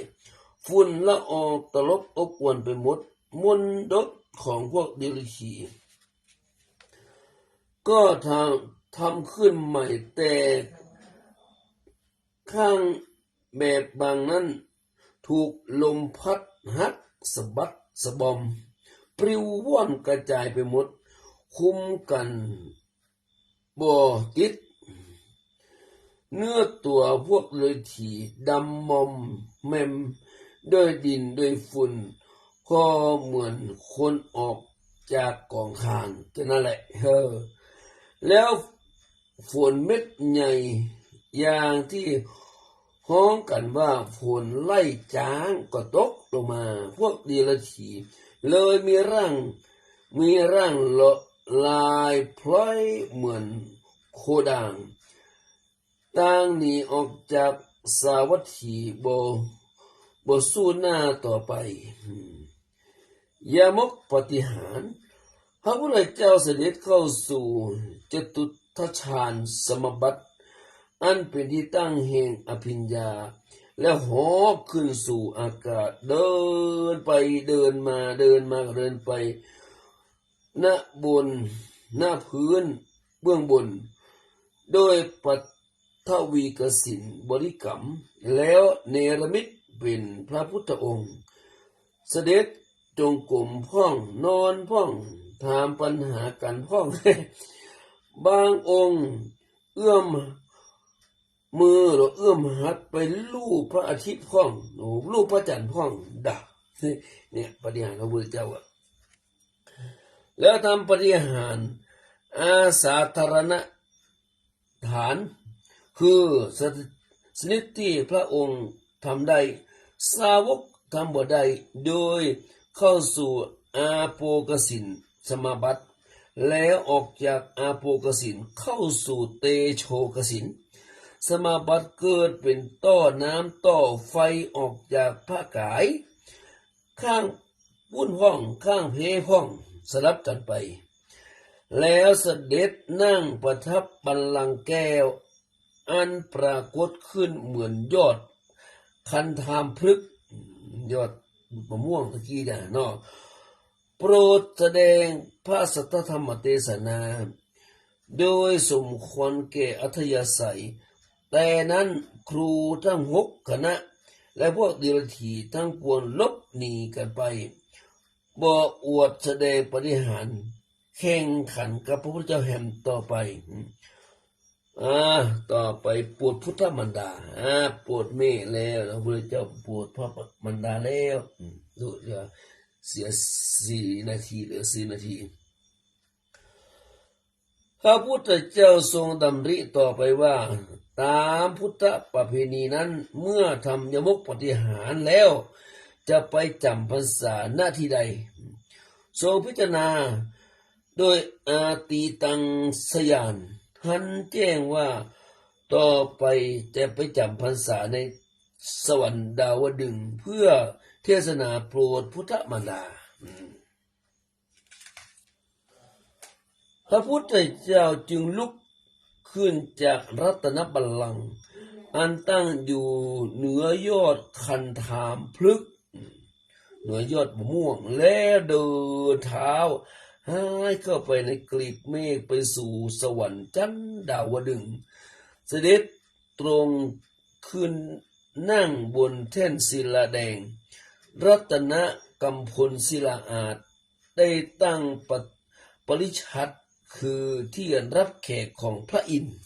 ฝุ่นละอองตลบอบอวนไปหมดมนดบของพวกเดรัจฉีก็ทำขึ้นใหม่แต่ข้างแบบบางนั้นถูกลมพัดหักสะบัดสะบอมปลิวว่อนกระจายไปหมดคุมกันบ่ติดเนื้อตัวพวกเลยถีดำมอมแมมด้วยดินด้วยฝุ่นพอเหมือนคนออกจากกองคานจะนั่นแหละแล้วฝนเม็ดใหญ่อย่างที่ฮ้องกันว่าฝนไล่จ้างก็ตกลงมาพวกเดรัจฉีเลยมีร่างลายพลอยเหมือนโคด่างต่างหนีออกจากสาวัตถีบ่สู้หน้าต่อไปยามกปฏิหารพระพุทธเจ้าเสด็จเข้าสู่จตุทัชฌานสมบัติอันเป็นที่ตั้งแห่งอภิญญาแล้วหอบขึ้นสู่อากาศเดินไปเดินมาไปณพื้นเบื้องบนโดยปัทวีกสินบริกรรมแล้วเนรมิตเป็นพระพุทธองค์เสด็จจงกรมพ่องนอนพ่องถามปัญหากันพ่อง บางองค์เอื้อมมือหรือเอื้อมหัดไปลูบพระอาทิตย์พ่องลูบพระจันทร์พ่องด่าเนี่ยปฏิหารพระพุทธเจ้าแล้วทำปฏิหารอาสาธารณฐานคือสนิทที่พระองค์ทำได้สาวกทำบ่ได้โดยเข้าสู่อาโปกสินสมาบัติแล้วออกจากอาโปกสินเข้าสู่เตโชกสิน สมาบัติเกิดเป็นต้อน้ำต่อไฟออกจากพระกายข้างปุ้นห้องข้างเพห้องสลับกันไปแล้วเสด็จนั่งประทับบัลลังก์แก้วอันปรากฏขึ้นเหมือนยอดคันธามพฤกษ์ยอดมะม่วงตะกี้น่ะเนาะโปรดแสดงพระสัทธธรรมเทศนาโดยสมควรแก่อัธยาศัยแต่นั้นครูทั้ง6คณะและพวกเดรัจฉีทั้งปวงลบหนีกันไปบ่อวดแสดงปฏิหารย์แข่งขันกับพระพุทธเจ้าแห่งต่อไปต่อไปปวดพุทธมันดาปวดเมฆแล้วพระพุทธเจ้าปวดพระมันดาแล้วดูจะเสีย4 นาทีหรือ4 นาทีพระพุทธเจ้าทรงดำริต่อไปว่าตามพุทธประเพณีนั้นเมื่อทำยมกปฏิหารแล้วจะไปจำพรรษาหน้าที่ใดทรงพิจารณาโดยอาตีตังสยานหันแจ้งว่าต่อไปจะไปจำพรรษาในสวรรค์ดาวดึงส์เพื่อเทศนาโปรดพุทธมารดาพระพุทธเจ้าจึงลุกขึ้นจากรัตนบัลลังก์อันตั้งอยู่เหนือยอดคันธามพฤกษ์เหนือยอดมะม่วงและเดินเท้าหายเข้าไปในกลีบเมฆไปสู่สวรรค์ชั้นดาวดึงส์เสด็จตรงขึ้นนั่งบนแท่นศิลาแดงรัตนกำพลศิลาอาจได้ตั้งปริชัดคือที่รับแขกของพระอินทร์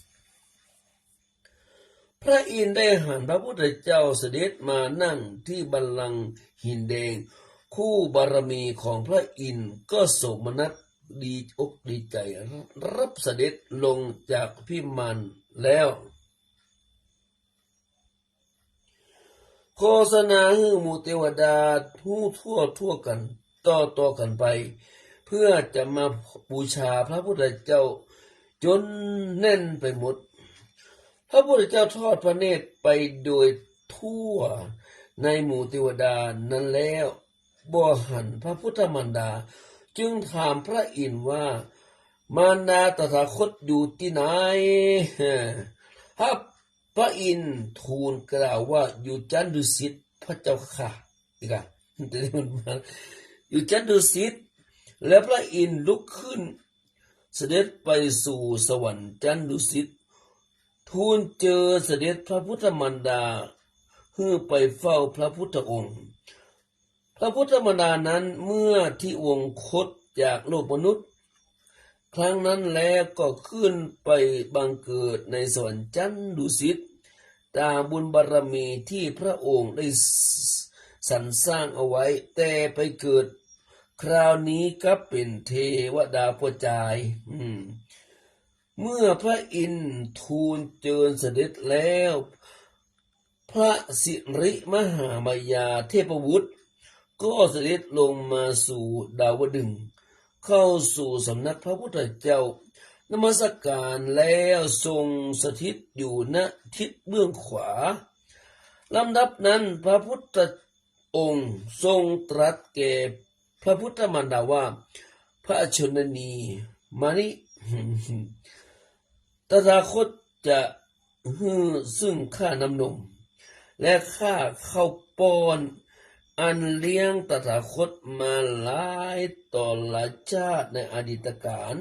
พระอินทร์ได้หันพระพุทธเจ้าเสด็จมานั่งที่บัลลังก์หินแดงคู่บารมีของพระอินทร์ก็โสมนัสดีอกดีใจรับเสด็จลงจากพิมานแล้วโฆษณาให้หมู่เทวดาทั่วกันต่อกันไปเพื่อจะมาบูชาพระพุทธเจ้าจนแน่นไปหมดพระพุทธเจ้าทอดพระเนตรไปโดยทั่วในหมู่เทวดานั้นแล้วบ่หันพระพุทธมารดาจึงถามพระอินทร์ว่ามารดาตถาคตอยู่ที่ไหนพระอินทร์ทูลกล่าวว่าอยู่จันดุสิตพระเจ้าค่ะอีกอ่ะอยู่จันดุสิตและพระอินทร์ลุกขึ้นเสด็จไปสู่สวรรค์จันดุสิตทูลเจอเสด็จพระพุทธมารดาเพื่อไปเฝ้าพระพุทธองค์พระพุทธมารดานั้นเมื่อที่วงคตจากโลกมนุษย์ครั้งนั้นแล้วก็ขึ้นไปบังเกิดในสวรรค์จันดุสิตตามบุญบารมีที่พระองค์ได้สรรสร้างเอาไว้แต่ไปเกิดคราวนี้ก็เป็นเทวดาผู้จายเมื่อพระอินทร์ทูลเชิญเสด็จแล้วพระสิริมหามายาเทพบุตรก็เสด็จลงมาสู่ดาวดึงส์เข้าสู่สำนักพระพุทธเจ้านมัสการแล้วทรงสถิตอยู่ณทิศเบื้องขวาลำดับนั้นพระพุทธองค์ทรงตรัสแก่พระพุทธมารดาว่าพระชนนีมานิตถาคตจะซึ่งข้าน้ำนมและข้าเข้าป้อนอันเลี้ยงตถาคตมาหลายต่อหลายชาติในอดีตการ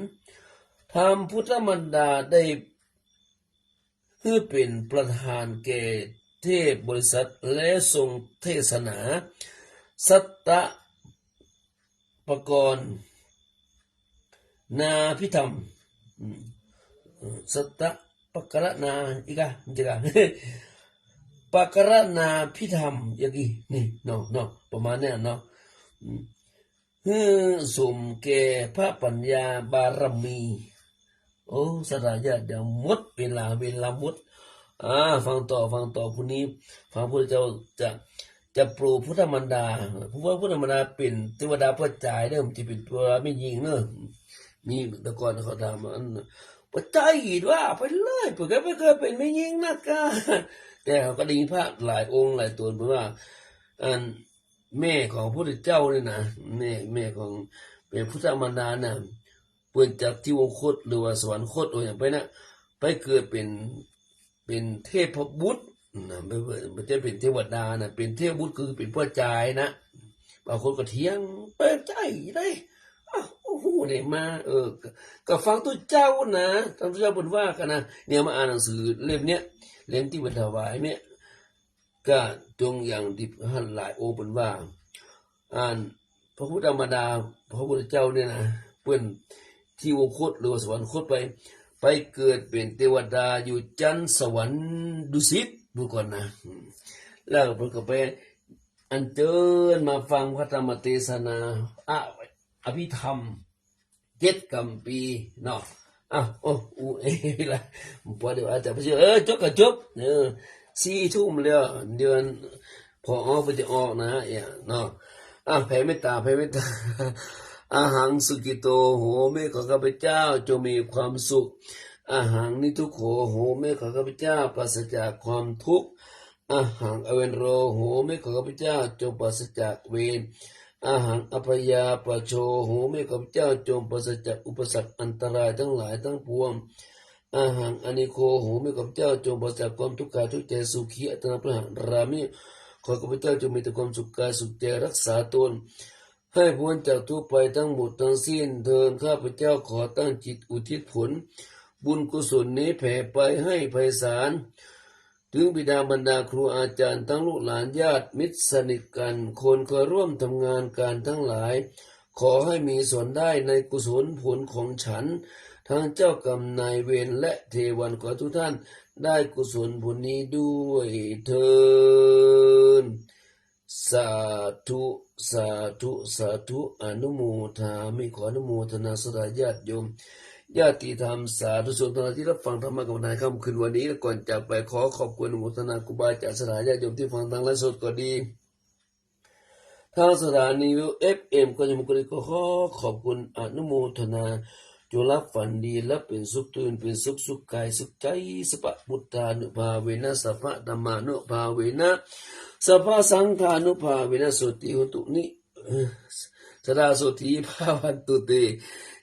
ทำพุทธมารดาได้เป็นประธานแก่เทพบริษัทและทรงเทศนาสัตตปกรณ์นาพิธรรมสัตตปกรณาอีกอ่ะจริงอ่ะปกรณาพิธรรมอย่างนี้นี่เนาะประมาณนี้เนาะสมแก่พระปัญญาบารมีโอ้สระญาติเดี๋ยวหมดเวลาหมดฟังต่อพรุ่งนี้ฟังพระเจ้าจะปลูกพุทธมารดาเพราะว่าพุทธมารดาเป็นเทวดาประจายเด้อมันจะเป็นตัวไม่ยิงเนอะมีแต่ก่อนเขาถามอันป ว่าใจว่าไปเลยเผื่อไม่เคยเป็นไม่ยิงนักการแต่เขาก็ได้ยินพระหลายองค์หลายตนเพราะว่าอันแม่ของพระพุทธเจ้าเนี่ยนะแม่ของเป็นพุทธมารดาน่ะเปิดจากที่วงคตหรือว่าสวรรคตorอย่างไปนะไปเกิดเป็นเทพบุตรนะไม่ใช่เป็นเทวดานะเป็นเทพบุตรคือเป็นพ่อจายนะบางคนก็เถียงเปิดใจได้โอ้โหเนี่ยมาก็ฟังตัวเจ้านะตามตัวเจ้าบอกว่ากันนะเนี่ยมาอ่านหนังสือเล่มเนี้ยเล่มที่บรรทวายเนี่ยก็จงอย่างที่ท่านหลายองค์เป็นว่าอ่านพระพุทธมารดาพระพุทธเจ้าเนี่ยนะเปิ้นที่วงคตหรือว่าสวรรคตไปเกิดเป็นเทวดาอยู่จันทร์สวรรค์ดุสิตดูก่อนนะแล้วเพิ่นก็ไปอัญเชิญมาฟังพระธรรมเทศนาอภิธรรม7 กัมปีเนาะละพอเดี๋ยวอาจจะไปจบก็จบ4 ทุ่มแล้วเดือนพอออกไปจะออกนะเนาะแผ่เมตตาอาหังสุกิโตโหเมฆของข้าพเจ้าจงมีความสุขอาหังนิทุกโขโหเมฆของข้าพเจ้าปราศจากความทุกข์อาหังอเวนโรโหเมฆของข้าพเจ้าจงปราศจากเวรอาหังอภยาปโชโหเมฆของข้าพเจ้าจงปราศจากอุปสรรคอันตรายทั้งหลายทั้งปวงอาหังอนิโคโหเมฆของข้าพเจ้าจงปราศจากความทุกข์กายทุกข์ใจสุขีอัตนาพระรามิขอข้าพเจ้าจงมีแต่ความสุขกายสุขใจรักษาตนให้พ้นจากทุกข์ไปทั้งหมดทั้งสิ้นเถิดข้าพเจ้าขอตั้งจิตอุทิศผลบุญกุศลนี้แผ่ไปให้ไพศาลถึงบิดาบรรดาครูอาจารย์ทั้งลูกหลานญาติมิตรสนิทกันคนเคยร่วมทำงานการทั้งหลายขอให้มีส่วนได้ในกุศลผลของฉันทั้งเจ้ากรรมนายเวรและเทวันขอทุกท่านได้กุศลผลนี้ด้วยเถิดสาธุสาธุสาธุอนุโมทามิขออนุโมทนาสดาญาติโยมญาติธรรมสาธุชนที่รับฟังธรรมะกับนายค่ำคืนวันนี้ก่อนจากไปขอขอบคุณอนุโมทนาครูบาอาจารย์สดาญาติโยมที่ฟังทางไลฟ์สดก็ดีทางสถานีวิว FM ก็ยังก็ขอขอบคุณอนุโมทนาจงรับฝันดีและเป็นสุขตื่นเป็นสุขกายสุขใจสัพพพุทธานุภาเวนะสัพพธรรมานุภาเวนะสัพพสังฆานุภาเวนะสุติหุตุนิสดาสุติภาวันตุเต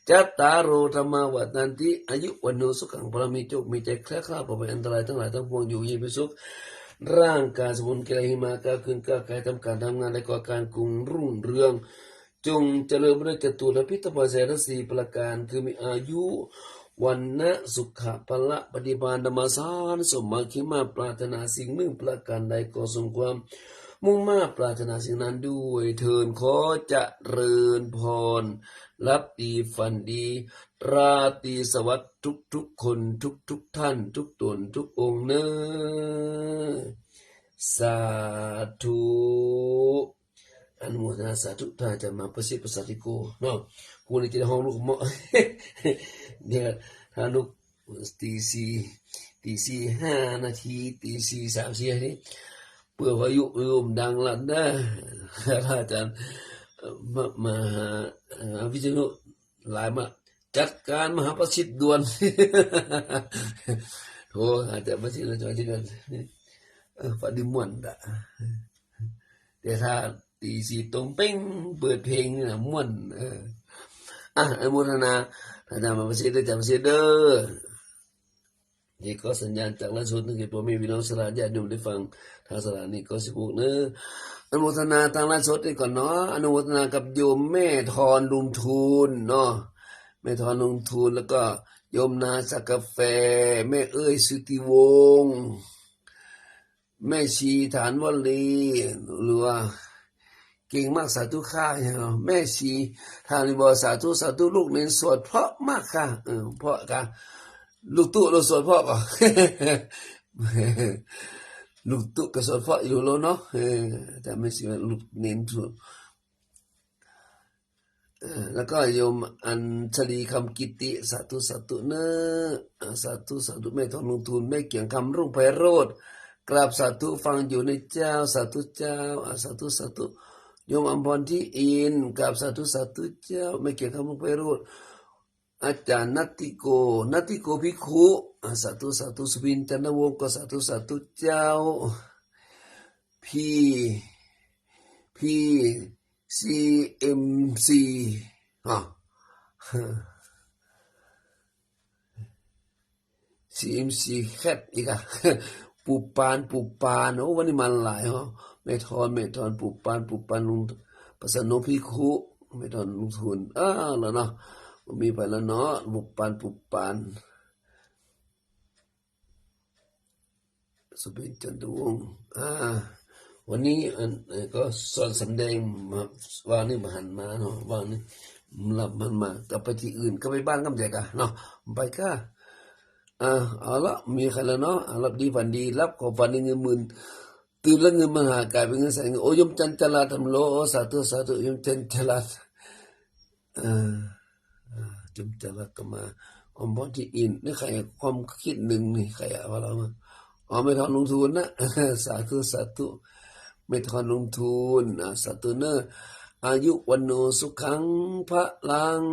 จัตตารโอธรรมวัฏันติอายุวันโนสุขังพระมีโชคมีใจแคล้วคลาดปลอดภัยอันตรายทั้งหลายทั้งปวงอยู่เย็นเป็นสุขร่างกายสมบูรณ์แข็งแรงหิมากาขึ้นก้าวไกลทำการทำงานและก่อการกรุงรุ่งเรืองจงเจริญด้วยจตุรพิธภาเสรสีประการคือมีอายุวันนะสุขะพละปฏิภาณธรรมสารสมมาคิมาปรารถนาสิ่งหนึ่งประการใดก็สมความมุ่งมาปรารถนาสิ่งนั้นด้วยเทินขอจะเริญพรรับดีฝันดีราตรีสวัสดิ์ทุกคนทุกท่านทุกตนทุกองค์เนอสาธุอนุโมทนาสาธุท่านจะมาประสิทธิ์ประสาทิโกเนาะกูนี่จะห้องลูกเหมาะเนี่ยถ้าลูกตีสี่5 นาทีตี4:30นี่เพื่อพายุลมดังลั่นนะอาจารย์มาวิจนุหลายมาจัดการมหาประสิทธิ์ด่วนโธ่อาจจะประสิทธิ์แล้วจอยที่นั่นฝันดีม่วนด่ะแต่ถ้าตี4ตรงเป้งเปิดเพลงนี่นะม่วนอนุโมทนาอาจารย์มาประสิทธิ์ได้จำประสิทธิ์เด้อนี่ก็สัญญาณจากล่าสุดนึกถึงพ่อแม่พี่น้องสลาญาติโยมได้ฟังทางสลานี่ก็16เนอะอนุโมทนาทางล่าสุดนี่ก่อนเนาะอนุโมทนากับโยมแม่ทอนลุงทูลเนาะแม่ทอนลุงทูลแล้วก็โยมนาสักกาแฟแม่เอ้ยสุติวงศ์แม่ชีฐานวลีหรือว่าเก่งมากสาธุค่าแม่ชีทานบอสาธุลูกเน้นสวดเพราะมากค่ะเพราะค่ะลูกตุ๊เราสวดเพราะป่ะลูกตุ๊ก็สวดเพราะอยู่แล้วเนาะแต่ไม่ใช่ลูกเน้นสวดแล้วก็โยมอัญชลีคำกิติสาธุเนอะสาธุแม่ทองลุงทูลแม่เกี่ยงคำรุ่งไพโรจน์กราบสาธุฟังอยู่ในเจ้าสาธุเจ้าสาธุโยมอัมพรที่อินกราบสาธุเจ้าไม่เกี่ยงคำรุ่งไพโรจน์ อาจารย์นัตติโกภิกขุสาธุสุบินจันทวงศ์ก็สาธุเจ้าพี่CMC CMC แคทอีกอะปูปานโอ้วันนี้มันหลายเมทอนปูปานลุงปัสสนภิกขุเมทอนลุงทุนแล้วเนาะมีไปแล้วเนาะปูปานสุบินจันทวงศ์วันนี้ก็สอนสำแดงมาว่านี่มาหันมาเนาะว่านี่รับมันมาแต่ไปที่อื่นก็ไปบ้านกำแจกะเนาะไปก็เอาละมีใครแล้วเนาะรับดีฝันดีรับขอฝันเงินหมื่นตื่นแล้วเงินมหากายเป็นเงินแสนโอ้ยมจันทลาทำโลสาธุยมจันทลายมจันทลาก็มาอมบอที่อินนี่ใครความคิดหนึ่งนี่ใครเอาเรามาไม่ทอนลงทุนนะสาธุไม่ทอนลงทุนสาธุเนออายุวันโนสุขังพระลัง